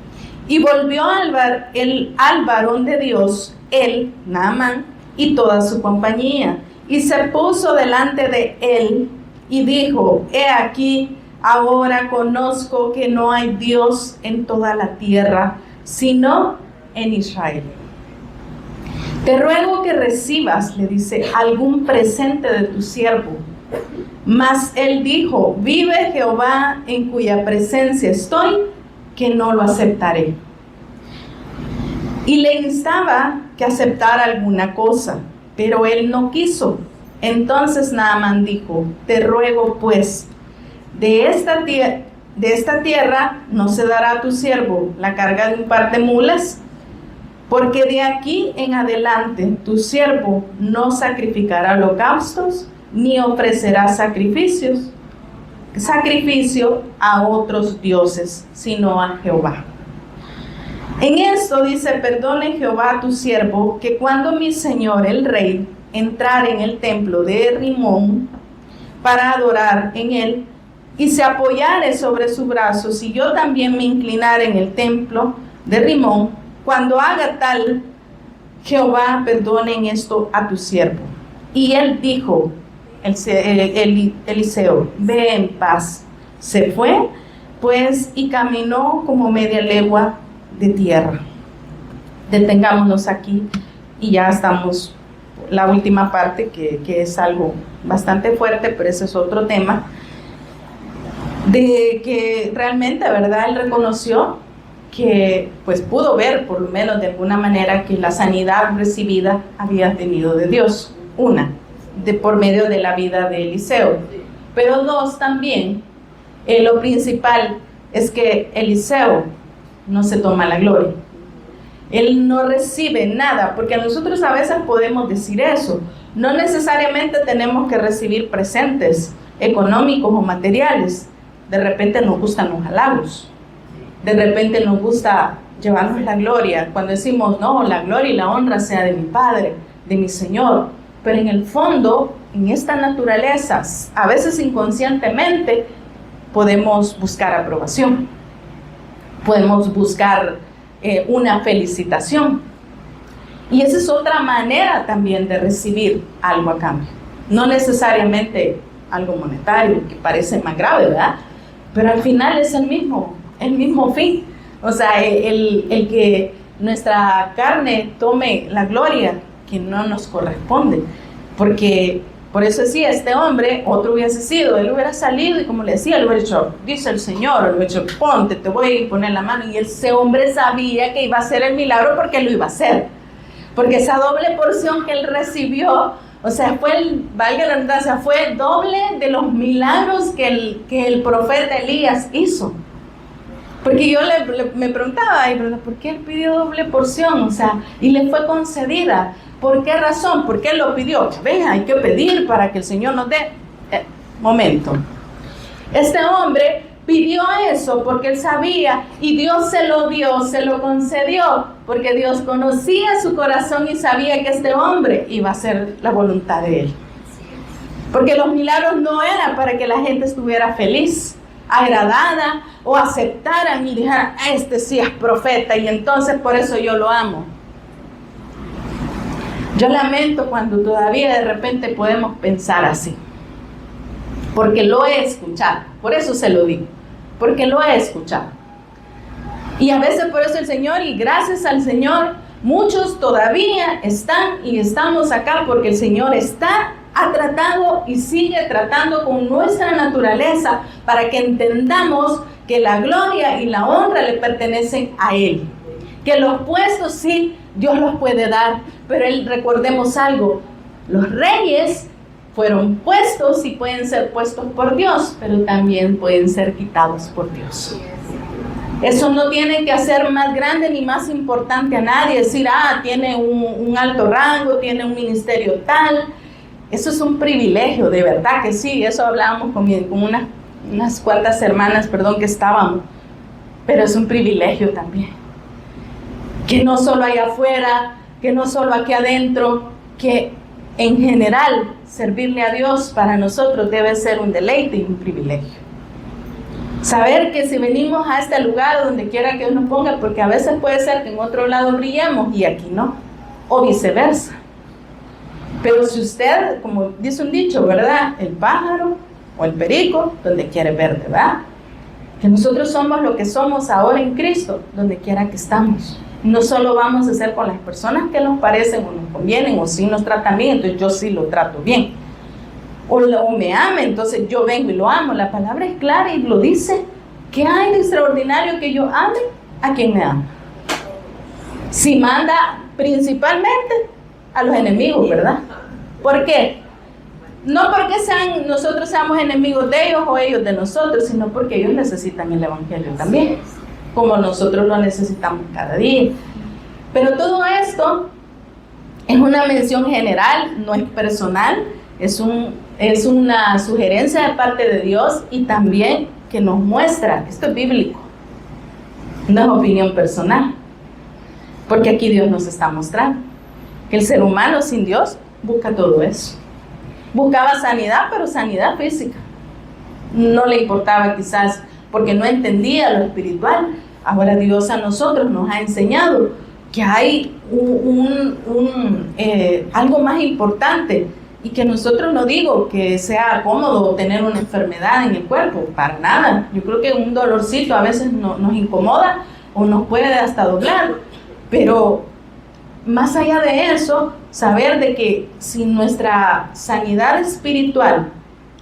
Y volvió al varón de Dios, él, Naamán, y toda su compañía, y se puso delante de él, y dijo, he aquí, ahora conozco que no hay Dios en toda la tierra, sino en Israel. Te ruego que recibas, le dice, algún presente de tu siervo. Mas él dijo, vive Jehová en cuya presencia estoy, que no lo aceptaré. Y le instaba que aceptara alguna cosa, pero él no quiso. Entonces Naamán dijo, te ruego pues, de esta tierra no se dará a tu siervo la carga de un par de mulas, porque de aquí en adelante tu siervo no sacrificará holocaustos, ni ofrecerá sacrificio a otros dioses, sino a Jehová. En esto dice, perdone Jehová a tu siervo, que cuando mi señor el rey entrare en el templo de Rimón para adorar en él, y se apoyare sobre sus brazos, y yo también me inclinare en el templo de Rimón, cuando haga tal, Jehová perdone en esto a tu siervo. Y él dijo, Eliseo, ve en paz. Se fue, pues, y caminó como media legua de tierra. Detengámonos aquí y ya estamos, la última parte, que es algo bastante fuerte, pero ese es otro tema, de que realmente, ¿verdad?, él reconoció que pues pudo ver por lo menos de alguna manera que la sanidad recibida había venido de Dios, por medio de la vida de Eliseo, pero 2 también, lo principal es que Eliseo no se toma la gloria, él no recibe nada, porque nosotros a veces podemos decir eso, no necesariamente tenemos que recibir presentes económicos o materiales, de repente nos gustan los halagos, de repente nos gusta llevarnos la gloria, cuando decimos, no, la gloria y la honra sea de mi Padre, de mi Señor, pero en el fondo, en esta naturaleza, a veces inconscientemente, podemos buscar aprobación, podemos buscar una felicitación, y esa es otra manera también de recibir algo a cambio, no necesariamente algo monetario, que parece más grave, ¿verdad? Pero al final es el mismo fin, o sea, el que nuestra carne tome la gloria que no nos corresponde, porque por eso decía, este hombre, otro hubiese sido, él hubiera salido y como le decía, le hubiera dicho, dice el Señor, le hubiera dicho, ponte, te voy a poner la mano, y ese hombre sabía que iba a hacer el milagro porque lo iba a hacer, porque esa doble porción que él recibió, o sea, valga la redundancia, fue doble de los milagros que el profeta Elías hizo. Porque yo me preguntaba, ¿por qué él pidió doble porción? O sea, y le fue concedida. ¿Por qué razón? ¿Por qué lo pidió? Venga, hay que pedir para que el Señor nos dé. Momento. Este hombre pidió eso porque él sabía, y Dios se lo dio, se lo concedió, porque Dios conocía su corazón y sabía que este hombre iba a hacer la voluntad de él. Porque los milagros no eran para que la gente estuviera feliz, agradada, o aceptaran y dijeran, este sí es profeta y entonces por eso yo lo amo. Yo lamento cuando todavía de repente podemos pensar así, porque lo he escuchado, por eso se lo digo, porque lo he escuchado. Y a veces por eso el Señor, y gracias al Señor, muchos todavía están y estamos acá porque el Señor ha tratado y sigue tratando con nuestra naturaleza para que entendamos que la gloria y la honra le pertenecen a Él. Que los puestos sí, Dios los puede dar, pero recordemos algo, los reyes fueron puestos y pueden ser puestos por Dios, pero también pueden ser quitados por Dios. Eso no tiene que hacer más grande ni más importante a nadie, decir, tiene un alto rango, tiene un ministerio tal, Eso es un privilegio, de verdad que sí. Eso hablábamos con unas cuantas hermanas, que estábamos. Pero es un privilegio también. Que no solo allá afuera, que no solo aquí adentro, que en general servirle a Dios para nosotros debe ser un deleite y un privilegio. Saber que si venimos a este lugar, donde quiera que Dios nos ponga, porque a veces puede ser que en otro lado brillemos y aquí no, o viceversa. Pero si usted, como dice un dicho, ¿verdad? El pájaro o el perico, donde quiere verde, ¿verdad? Que nosotros somos lo que somos ahora en Cristo, donde quiera que estamos. No solo vamos a ser con las personas que nos parecen o nos convienen, o si nos tratan bien, entonces yo sí lo trato bien. O me ama, entonces yo vengo y lo amo. La palabra es clara y lo dice. ¿Qué hay de extraordinario que yo ame a quien me ama? Si manda principalmente a los enemigos, ¿verdad? ¿Por qué? No porque nosotros seamos enemigos de ellos o ellos de nosotros, sino porque ellos necesitan el evangelio también, como nosotros lo necesitamos cada día. Pero todo esto es una mención general, no es personal, es una sugerencia de parte de Dios, y también que nos muestra, esto es bíblico, no es opinión personal, porque aquí Dios nos está mostrando que el ser humano sin Dios busca todo eso. Buscaba sanidad, pero sanidad física. No le importaba quizás porque no entendía lo espiritual. Ahora Dios a nosotros nos ha enseñado que hay algo más importante, y que nosotros, no digo que sea cómodo tener una enfermedad en el cuerpo, para nada. Yo creo que un dolorcito a veces nos incomoda o nos puede hasta doblar, pero más allá de eso, saber de que si nuestra sanidad espiritual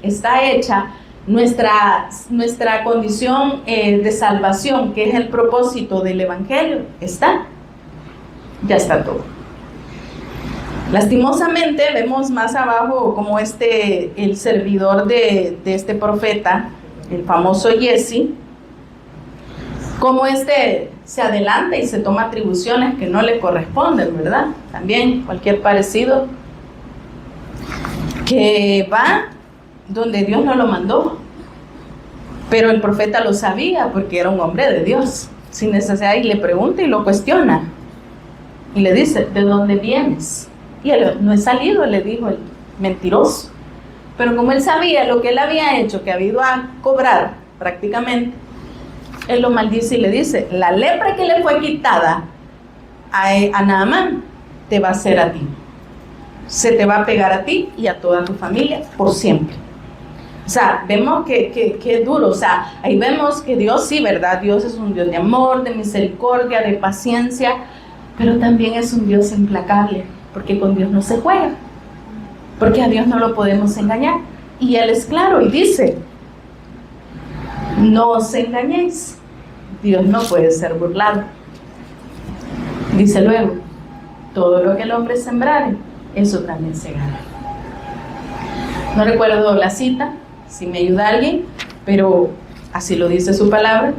está hecha, nuestra condición de salvación, que es el propósito del evangelio, ya está todo. Lastimosamente vemos más abajo como el servidor de este profeta, el famoso Jesse, como se adelanta y se toma atribuciones que no le corresponden, ¿verdad? También cualquier parecido, que va donde Dios no lo mandó, pero el profeta lo sabía porque era un hombre de Dios, sin necesidad, y le pregunta y lo cuestiona, y le dice, ¿de dónde vienes? Y él, no he salido, le dijo el mentiroso. Pero como él sabía lo que él había hecho, que había ido a cobrar prácticamente, él lo maldice y le dice, la lepra que le fue quitada a Naamán te va a hacer a ti. Se te va a pegar a ti y a toda tu familia por siempre. O sea, vemos que es duro. O sea, ahí vemos que Dios, sí, ¿verdad? Dios es un Dios de amor, de misericordia, de paciencia, pero también es un Dios implacable, porque con Dios no se juega, porque a Dios no lo podemos engañar. Y Él es claro y dice, no os engañéis, Dios no puede ser burlado. Dice luego, todo lo que el hombre sembrare, eso también segará. No recuerdo la cita, si me ayuda alguien, pero así lo dice su palabra.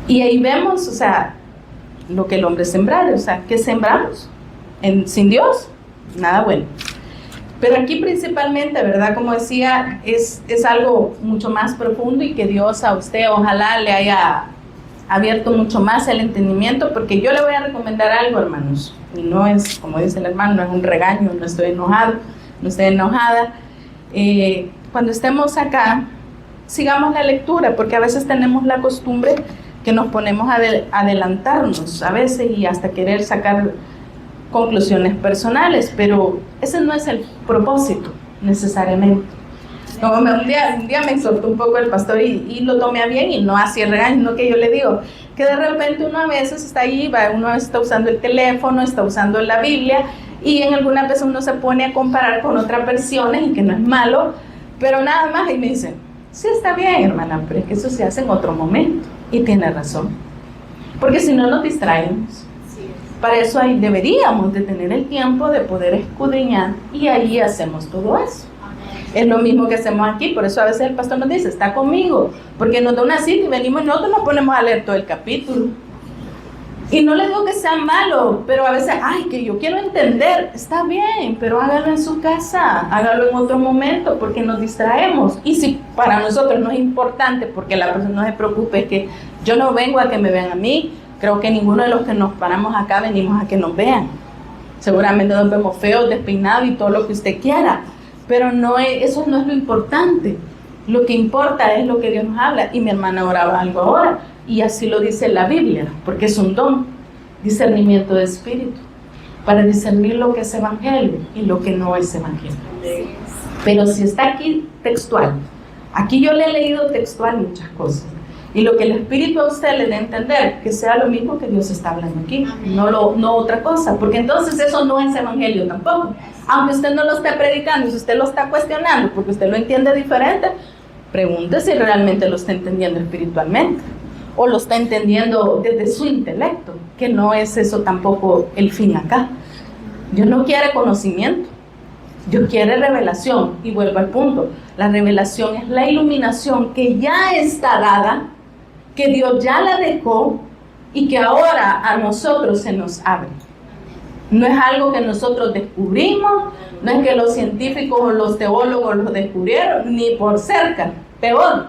Y ahí vemos, o sea, lo que el hombre sembrare, o sea, ¿qué sembramos? Sin Dios, nada bueno. Pero aquí principalmente, ¿verdad? Como decía, es algo mucho más profundo, y que Dios a usted ojalá le haya abierto mucho más el entendimiento, porque yo le voy a recomendar algo, hermanos, y no es, como dice el hermano, no es un regaño, no estoy enojado, no estoy enojada. Cuando estemos acá, sigamos la lectura, porque a veces tenemos la costumbre que nos ponemos a adelantarnos a veces y hasta querer sacar conclusiones personales, pero ese no es el propósito necesariamente. Como un día me exhortó un poco el pastor y lo tomé a bien, y no así el regaño, no, que yo le digo que de repente uno a veces está ahí, uno está usando el teléfono, está usando la Biblia, y en alguna vez uno se pone a comparar con otras versiones, y que no es malo, pero nada más, y me dicen, sí, está bien, hermana, pero es que eso se hace en otro momento. Y tiene razón, porque si no nos distraemos. Para eso deberíamos de tener el tiempo de poder escudriñar, y ahí hacemos todo eso. Es lo mismo que hacemos aquí. Por eso a veces el pastor nos dice, está conmigo, porque nos da una cita y venimos y nosotros nos ponemos a leer todo el capítulo. Y no le digo que sea malo, pero a veces, ay, que yo quiero entender, está bien, pero hágalo en su casa, hágalo en otro momento, porque nos distraemos. Y si para nosotros no es importante, porque la persona no se preocupe, que yo no vengo a que me vean a mí, creo que ninguno de los que nos paramos acá venimos a que nos vean. Seguramente nos vemos feos, despeinados y todo lo que usted quiera, pero eso no es lo importante. Lo que importa es lo que Dios nos habla. Y mi hermana oraba algo ahora, y así lo dice la Biblia, porque es un don, discernimiento de espíritu, para discernir lo que es evangelio y lo que no es evangelio. Pero si está aquí textual, aquí yo le he leído textual muchas cosas, y lo que el Espíritu a usted le dé a entender, que sea lo mismo que Dios está hablando aquí, no otra cosa, porque entonces eso no es evangelio tampoco. Aunque usted no lo esté predicando, si usted lo está cuestionando porque usted lo entiende diferente, pregunte si realmente lo está entendiendo espiritualmente o lo está entendiendo desde su intelecto, que no es eso tampoco el fin acá. Dios no quiere conocimiento, Dios quiere revelación. Y vuelvo al punto, la revelación es la iluminación que ya está dada, que Dios ya la dejó y que ahora a nosotros se nos abre. No es algo que nosotros descubrimos, no es que los científicos o los teólogos lo descubrieron, ni por cerca, peor.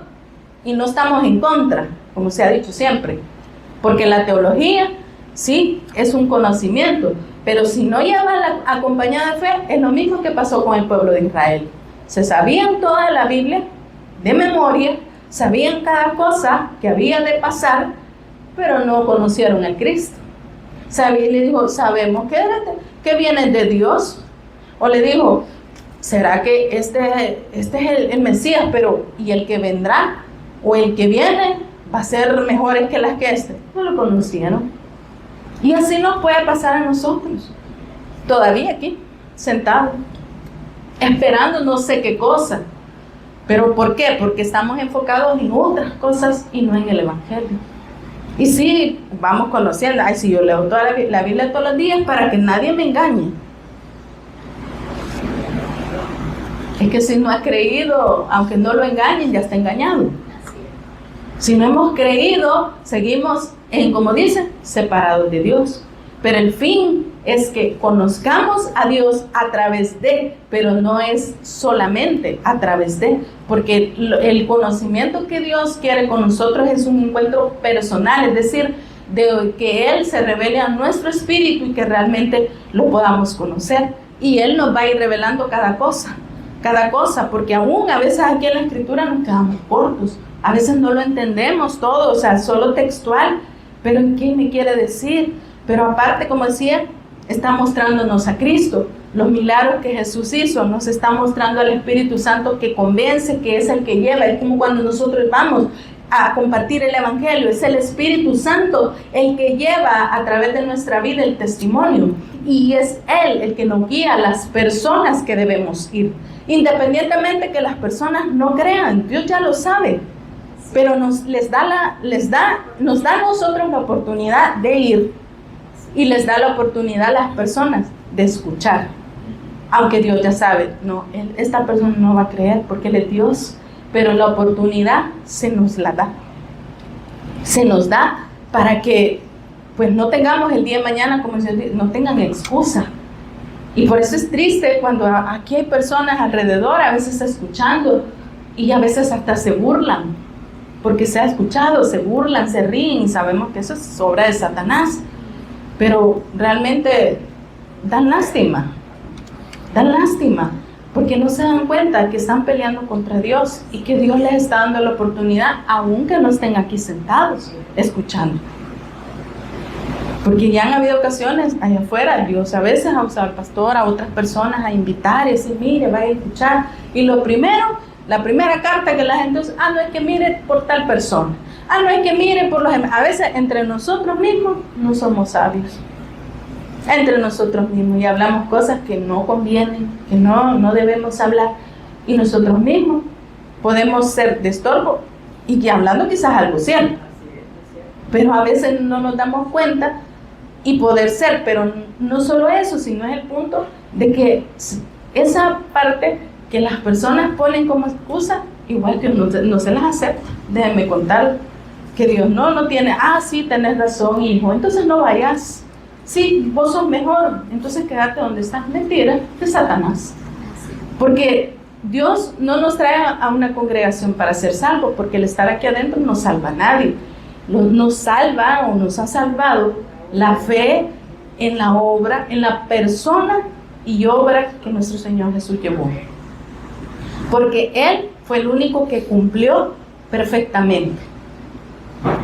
Y no estamos en contra, como se ha dicho siempre, porque la teología sí es un conocimiento, pero si no lleva acompañada de fe, es lo mismo que pasó con el pueblo de Israel. Se sabían toda la Biblia de memoria, sabían cada cosa que había de pasar, pero no conocieron a Cristo. Y le dijo, sabemos que viene de Dios. O le dijo, ¿será que este es el Mesías? Pero, ¿y el que vendrá? ¿O el que viene va a ser mejores que las que no lo conocieron? Y así nos puede pasar a nosotros. Todavía aquí, sentados, esperando no sé qué cosa. ¿Pero por qué? Porque estamos enfocados en otras cosas y no en el Evangelio. Y sí, vamos conociendo. Ay, si yo leo toda la Biblia todos los días para que nadie me engañe. Es que si no ha creído, aunque no lo engañen, ya está engañado. Si no hemos creído, seguimos como dicen, separados de Dios. Pero el fin es que conozcamos a Dios a través de, pero no es solamente a través de, porque el conocimiento que Dios quiere con nosotros es un encuentro personal, es decir, de que Él se revele a nuestro espíritu y que realmente lo podamos conocer. Y Él nos va a ir revelando cada cosa, porque aún a veces aquí en la Escritura nos quedamos cortos, a veces no lo entendemos todo, o sea, solo textual, pero ¿qué me quiere decir? Pero aparte, como decía, está mostrándonos a Cristo, los milagros que Jesús hizo, nos está mostrando al Espíritu Santo que convence, que es el que lleva. Es como cuando nosotros vamos a compartir el Evangelio, es el Espíritu Santo el que lleva a través de nuestra vida el testimonio, y es Él el que nos guía a las personas que debemos ir, independientemente que las personas no crean. Dios ya lo sabe, pero nos da a nosotros la oportunidad de ir, y les da la oportunidad a las personas de escuchar, aunque Dios ya sabe, no, esta persona no va a creer porque Él es Dios, pero la oportunidad se nos la da, se nos da para que pues no tengamos el día de mañana, como se dice, no tengan excusa. Y por eso es triste cuando aquí hay personas alrededor, a veces escuchando, y a veces hasta se burlan, porque se ha escuchado, se burlan, se ríen, y sabemos que eso es obra de Satanás. Pero realmente dan lástima, porque no se dan cuenta que están peleando contra Dios y que Dios les está dando la oportunidad, aunque no estén aquí sentados, escuchando. Porque ya han habido ocasiones allá afuera, Dios a veces ha usado al pastor, a otras personas a invitar y decir, mire, vaya a escuchar. Y la primera carta que la gente usa, no es que mire por tal persona. No es que mire por los demás. A veces entre nosotros mismos no somos sabios. Entre nosotros mismos, y hablamos cosas que no convienen, que no debemos hablar. Y nosotros mismos podemos ser de estorbo, y que hablando quizás algo cierto. Pero a veces no nos damos cuenta y poder ser. Pero no solo eso, sino es el punto de que esa parte que las personas ponen como excusa, igual que no se las acepta. Déjenme contar que Dios no tiene, sí, tenés razón, hijo, entonces no vayas. Sí, vos sos mejor, entonces quédate donde estás. Mentira, de Satanás. Porque Dios no nos trae a una congregación para ser salvos, porque el estar aquí adentro no salva a nadie. Nos salva o nos ha salvado la fe en la obra, en la persona y obra que nuestro Señor Jesús llevó. Porque Él fue el único que cumplió perfectamente.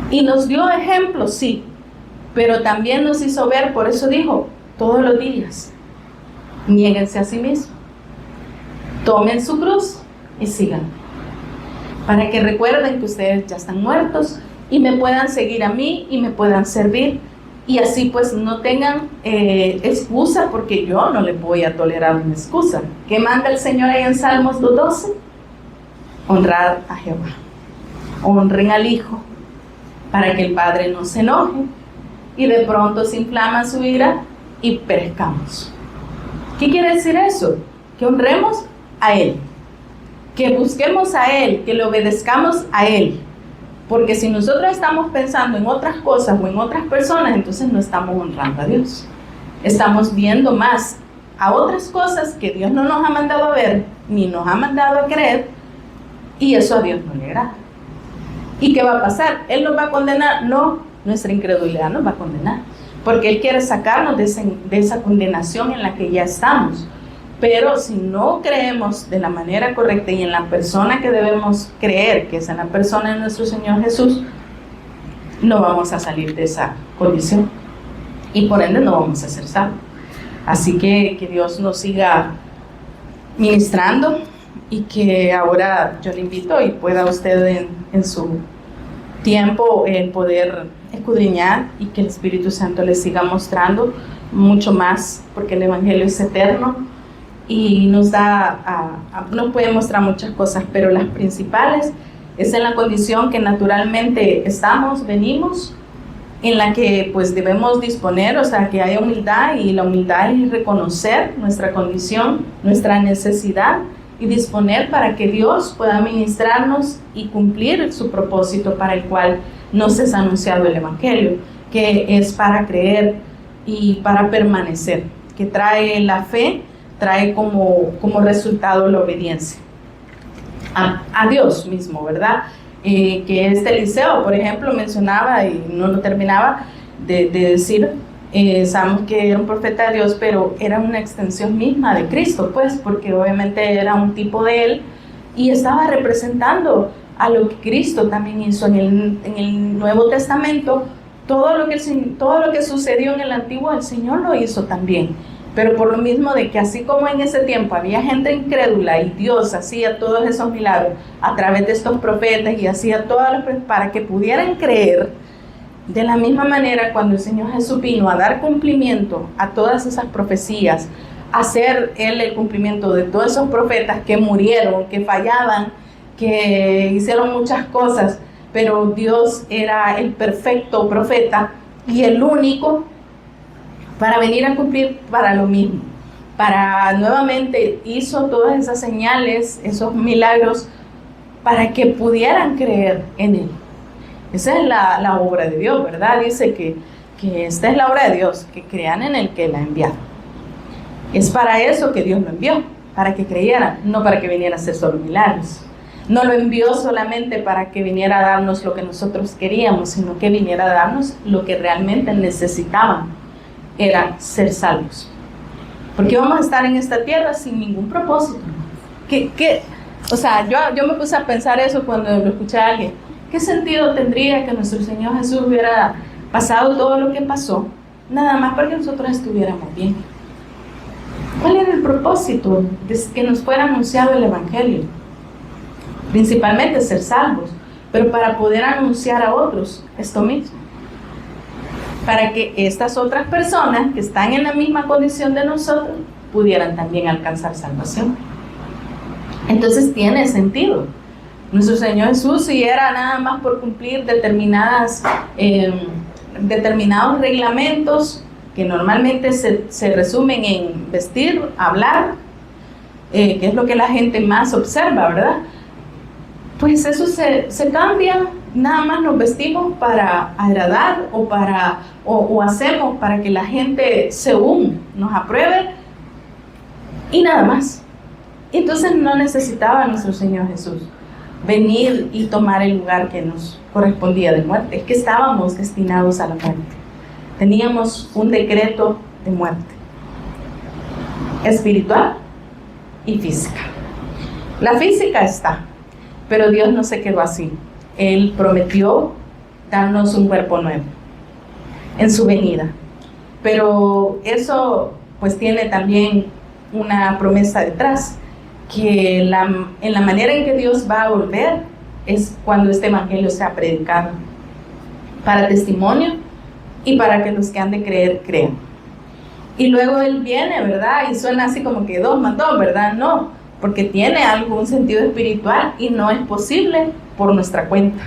Y nos dio ejemplos, sí, pero también nos hizo ver, por eso dijo, todos los días, niéguense a sí mismos, tomen su cruz y sigan. Para que recuerden que ustedes ya están muertos y me puedan seguir a mí y me puedan servir. Y así pues no tengan excusa, porque yo no les voy a tolerar una excusa. ¿Qué manda el Señor ahí en Salmos 2:12? Honrar a Jehová. Honren al Hijo, para que el Padre no se enoje y de pronto se inflama su ira y perezcamos. ¿Qué quiere decir eso? Que honremos a Él, que busquemos a Él, que le obedezcamos a Él. Porque si nosotros estamos pensando en otras cosas o en otras personas, entonces no estamos honrando a Dios. Estamos viendo más a otras cosas que Dios no nos ha mandado a ver, ni nos ha mandado a creer, y eso a Dios no le agrada. ¿Y qué va a pasar? ¿Él nos va a condenar? No, nuestra incredulidad nos va a condenar, porque Él quiere sacarnos de esa condenación en la que ya estamos. Pero si no creemos de la manera correcta y en la persona que debemos creer, que es en la persona de nuestro Señor Jesús, no vamos a salir de esa condición y por ende no vamos a ser salvos. Así que Dios nos siga ministrando y que ahora yo le invito y pueda usted en su tiempo poder escudriñar y que el Espíritu Santo le siga mostrando mucho más, porque el Evangelio es eterno. Y nos puede mostrar muchas cosas, pero las principales es en la condición que naturalmente venimos, en la que pues debemos disponer, o sea, que haya humildad, y la humildad es reconocer nuestra condición, nuestra necesidad, y disponer para que Dios pueda ministrarnos y cumplir su propósito para el cual nos es anunciado el Evangelio, que es para creer y para permanecer, que trae la fe, trae como resultado la obediencia a Dios mismo, ¿verdad? Que Eliseo, por ejemplo, mencionaba, y no lo terminaba de decir, sabemos que era un profeta de Dios, pero era una extensión misma de Cristo, pues, porque obviamente era un tipo de Él, y estaba representando a lo que Cristo también hizo en el Nuevo Testamento. Todo lo que sucedió en el Antiguo, el Señor lo hizo también. Pero por lo mismo de que así como en ese tiempo había gente incrédula y Dios hacía todos esos milagros a través de estos profetas y hacía para que pudieran creer, de la misma manera cuando el Señor Jesús vino a dar cumplimiento a todas esas profecías, a hacer Él el cumplimiento de todos esos profetas que murieron, que fallaban, que hicieron muchas cosas, pero Dios era el perfecto profeta y el único para venir a cumplir para lo mismo. Nuevamente hizo todas esas señales, esos milagros, para que pudieran creer en Él. Esa es la obra de Dios, ¿verdad? Dice que esta es la obra de Dios, que crean en el que la ha enviado. Es para eso que Dios lo envió, para que creyeran, no para que viniera a hacer solo milagros. No lo envió solamente para que viniera a darnos lo que nosotros queríamos, sino que viniera a darnos lo que realmente necesitaban, era ser salvos. Porque vamos a estar en esta tierra sin ningún propósito. O sea, yo me puse a pensar eso cuando lo escuché a alguien. ¿Qué sentido tendría que nuestro Señor Jesús hubiera pasado todo lo que pasó, nada más para que nosotros estuviéramos bien? ¿Cuál era el propósito de que nos fuera anunciado el Evangelio? Principalmente ser salvos, pero para poder anunciar a otros esto mismo, para que estas otras personas que están en la misma condición de nosotros pudieran también alcanzar salvación. Entonces tiene sentido. Nuestro Señor Jesús, si era nada más por cumplir determinados reglamentos que normalmente se resumen en vestir, hablar, que es lo que la gente más observa, ¿verdad? pues eso se cambia, nada más nos vestimos para agradar o hacemos para que la gente según nos apruebe y nada más. Entonces no necesitaba nuestro Señor Jesús venir y tomar el lugar que nos correspondía de muerte. Es que estábamos destinados a la muerte. Teníamos un decreto de muerte espiritual y física. La física está, pero Dios no se quedó así. Él prometió darnos un cuerpo nuevo en su venida. Pero eso pues tiene también una promesa detrás, que en la manera en que Dios va a volver es cuando este evangelio sea predicado para testimonio y para que los que han de creer crean. Y luego Él viene, ¿verdad? Y suena así como que 2 más 2, ¿verdad? No, porque tiene algún sentido espiritual y no es posible por nuestra cuenta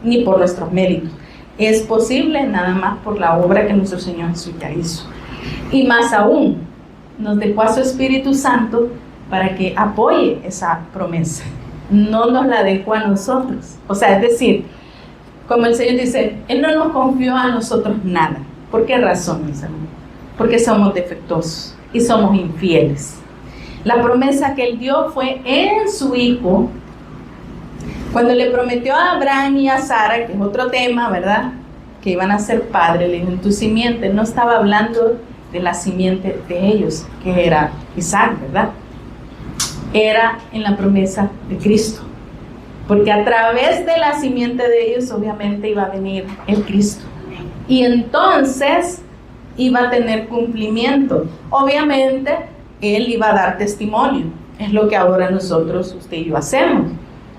ni por nuestros méritos. Es posible nada más por la obra que nuestro Señor Jesús ya hizo. Y más aún, nos dejó a su Espíritu Santo para que apoye esa promesa. No nos la dejó a nosotros. O sea, es decir, como el Señor dice, Él no nos confió a nosotros nada. ¿Por qué razón, mis hermanos? Porque somos defectuosos y somos infieles. La promesa que Él dio fue en su Hijo. Cuando le prometió a Abraham y a Sara, que es otro tema, ¿verdad?, que iban a ser padres, le dijo, en tu simiente. No estaba hablando de la simiente de ellos, que era Isaac, ¿verdad? Era en la promesa de Cristo, porque a través de la simiente de ellos obviamente iba a venir el Cristo, y entonces iba a tener cumplimiento. Obviamente Él iba a dar testimonio. Es lo que ahora nosotros, usted y yo, hacemos.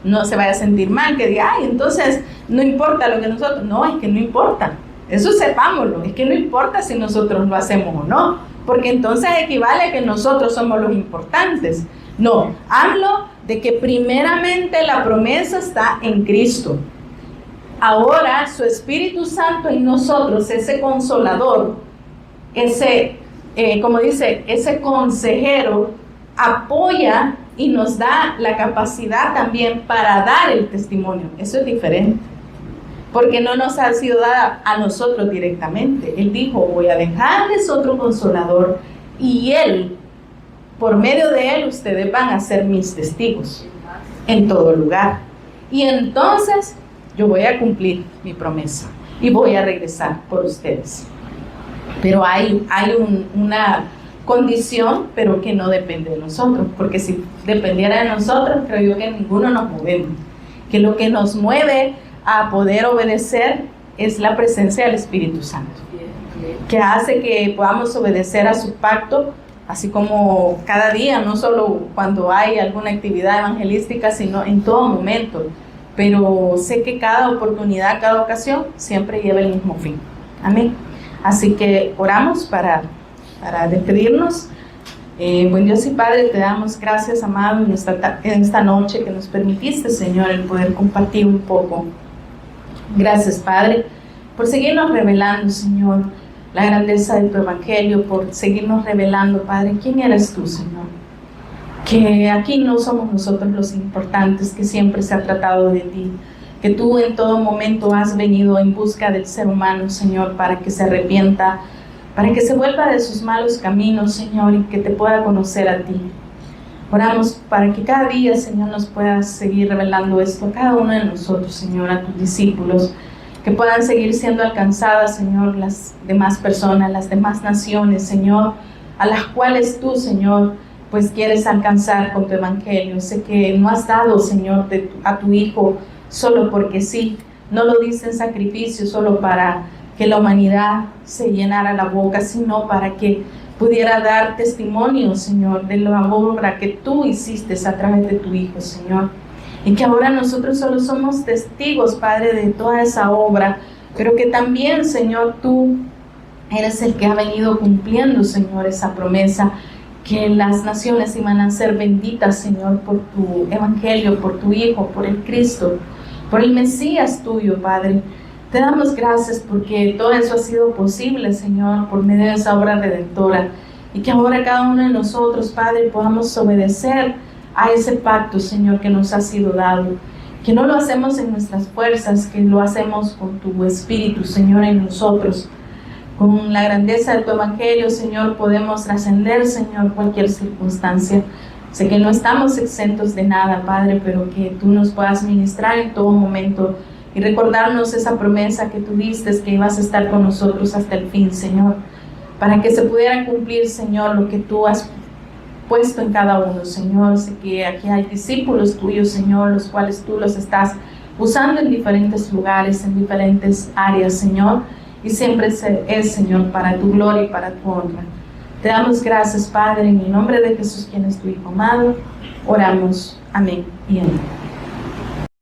No se vaya a sentir mal que diga, ay, entonces no importa lo que nosotros... No, es que no importa, eso sepámoslo. Es que no importa si nosotros lo hacemos o no, porque entonces equivale a que nosotros somos los importantes. No, hablo de que primeramente la promesa está en Cristo. Ahora su Espíritu Santo en nosotros, ese consolador, ese, como dice, ese consejero, apoya y nos da la capacidad también para dar el testimonio. Eso es diferente, porque no nos ha sido dada a nosotros directamente. Él dijo, voy a dejarles otro consolador, y Él, por medio de Él, ustedes van a ser mis testigos en todo lugar. Y entonces yo voy a cumplir mi promesa y voy a regresar por ustedes. Pero hay una condición, pero que no depende de nosotros, porque si dependiera de nosotros, creo yo que ninguno nos movemos. Que lo que nos mueve a poder obedecer es la presencia del Espíritu Santo, que hace que podamos obedecer a su pacto, así como cada día, no solo cuando hay alguna actividad evangelística, sino en todo momento. Pero sé que cada oportunidad, cada ocasión, siempre lleva el mismo fin. Amén. Así que oramos para despedirnos. Buen Dios y Padre, te damos gracias, amado, en esta noche que nos permitiste, Señor, el poder compartir un poco. Gracias, Padre, por seguirnos revelando, Señor, la grandeza de tu Evangelio, por seguirnos revelando, Padre, quién eres tú, Señor. Que aquí no somos nosotros los importantes, que siempre se ha tratado de ti, que tú en todo momento has venido en busca del ser humano, Señor, para que se arrepienta, para que se vuelva de sus malos caminos, Señor, y que te pueda conocer a ti. Oramos para que cada día, Señor, nos puedas seguir revelando esto a cada uno de nosotros, Señor, a tus discípulos, que puedan seguir siendo alcanzadas, Señor, las demás personas, las demás naciones, Señor, a las cuales tú, Señor, pues quieres alcanzar con tu Evangelio. Sé que no has dado, Señor, a tu Hijo solo porque sí, no lo dice en sacrificio solo para que la humanidad se llenara la boca, sino para que pudiera dar testimonio, Señor, de la obra que tú hiciste a través de tu Hijo, Señor. Y que ahora nosotros solo somos testigos, Padre, de toda esa obra, pero que también, Señor, tú eres el que ha venido cumpliendo, Señor, esa promesa, que las naciones iban a ser benditas, Señor, por tu Evangelio, por tu Hijo, por el Cristo, por el Mesías tuyo, Padre. Te damos gracias porque todo eso ha sido posible, Señor, por medio de esa obra redentora, y que ahora cada uno de nosotros, Padre, podamos obedecer a ese pacto, Señor, que nos ha sido dado, que no lo hacemos en nuestras fuerzas, que lo hacemos con tu Espíritu, Señor, en nosotros. Con la grandeza de tu Evangelio, Señor, podemos trascender, Señor, cualquier circunstancia. Sé que no estamos exentos de nada, Padre, pero que tú nos puedas ministrar en todo momento y recordarnos esa promesa que tú diste, que ibas a estar con nosotros hasta el fin, Señor, para que se pudiera cumplir, Señor, lo que tú has puesto en cada uno, Señor. Sé que aquí hay discípulos tuyos, Señor, los cuales tú los estás usando en diferentes lugares, en diferentes áreas, Señor, y siempre es, Señor, para tu gloria y para tu honra. Te damos gracias, Padre, en el nombre de Jesús, quien es tu Hijo amado, oramos. Amén y amén.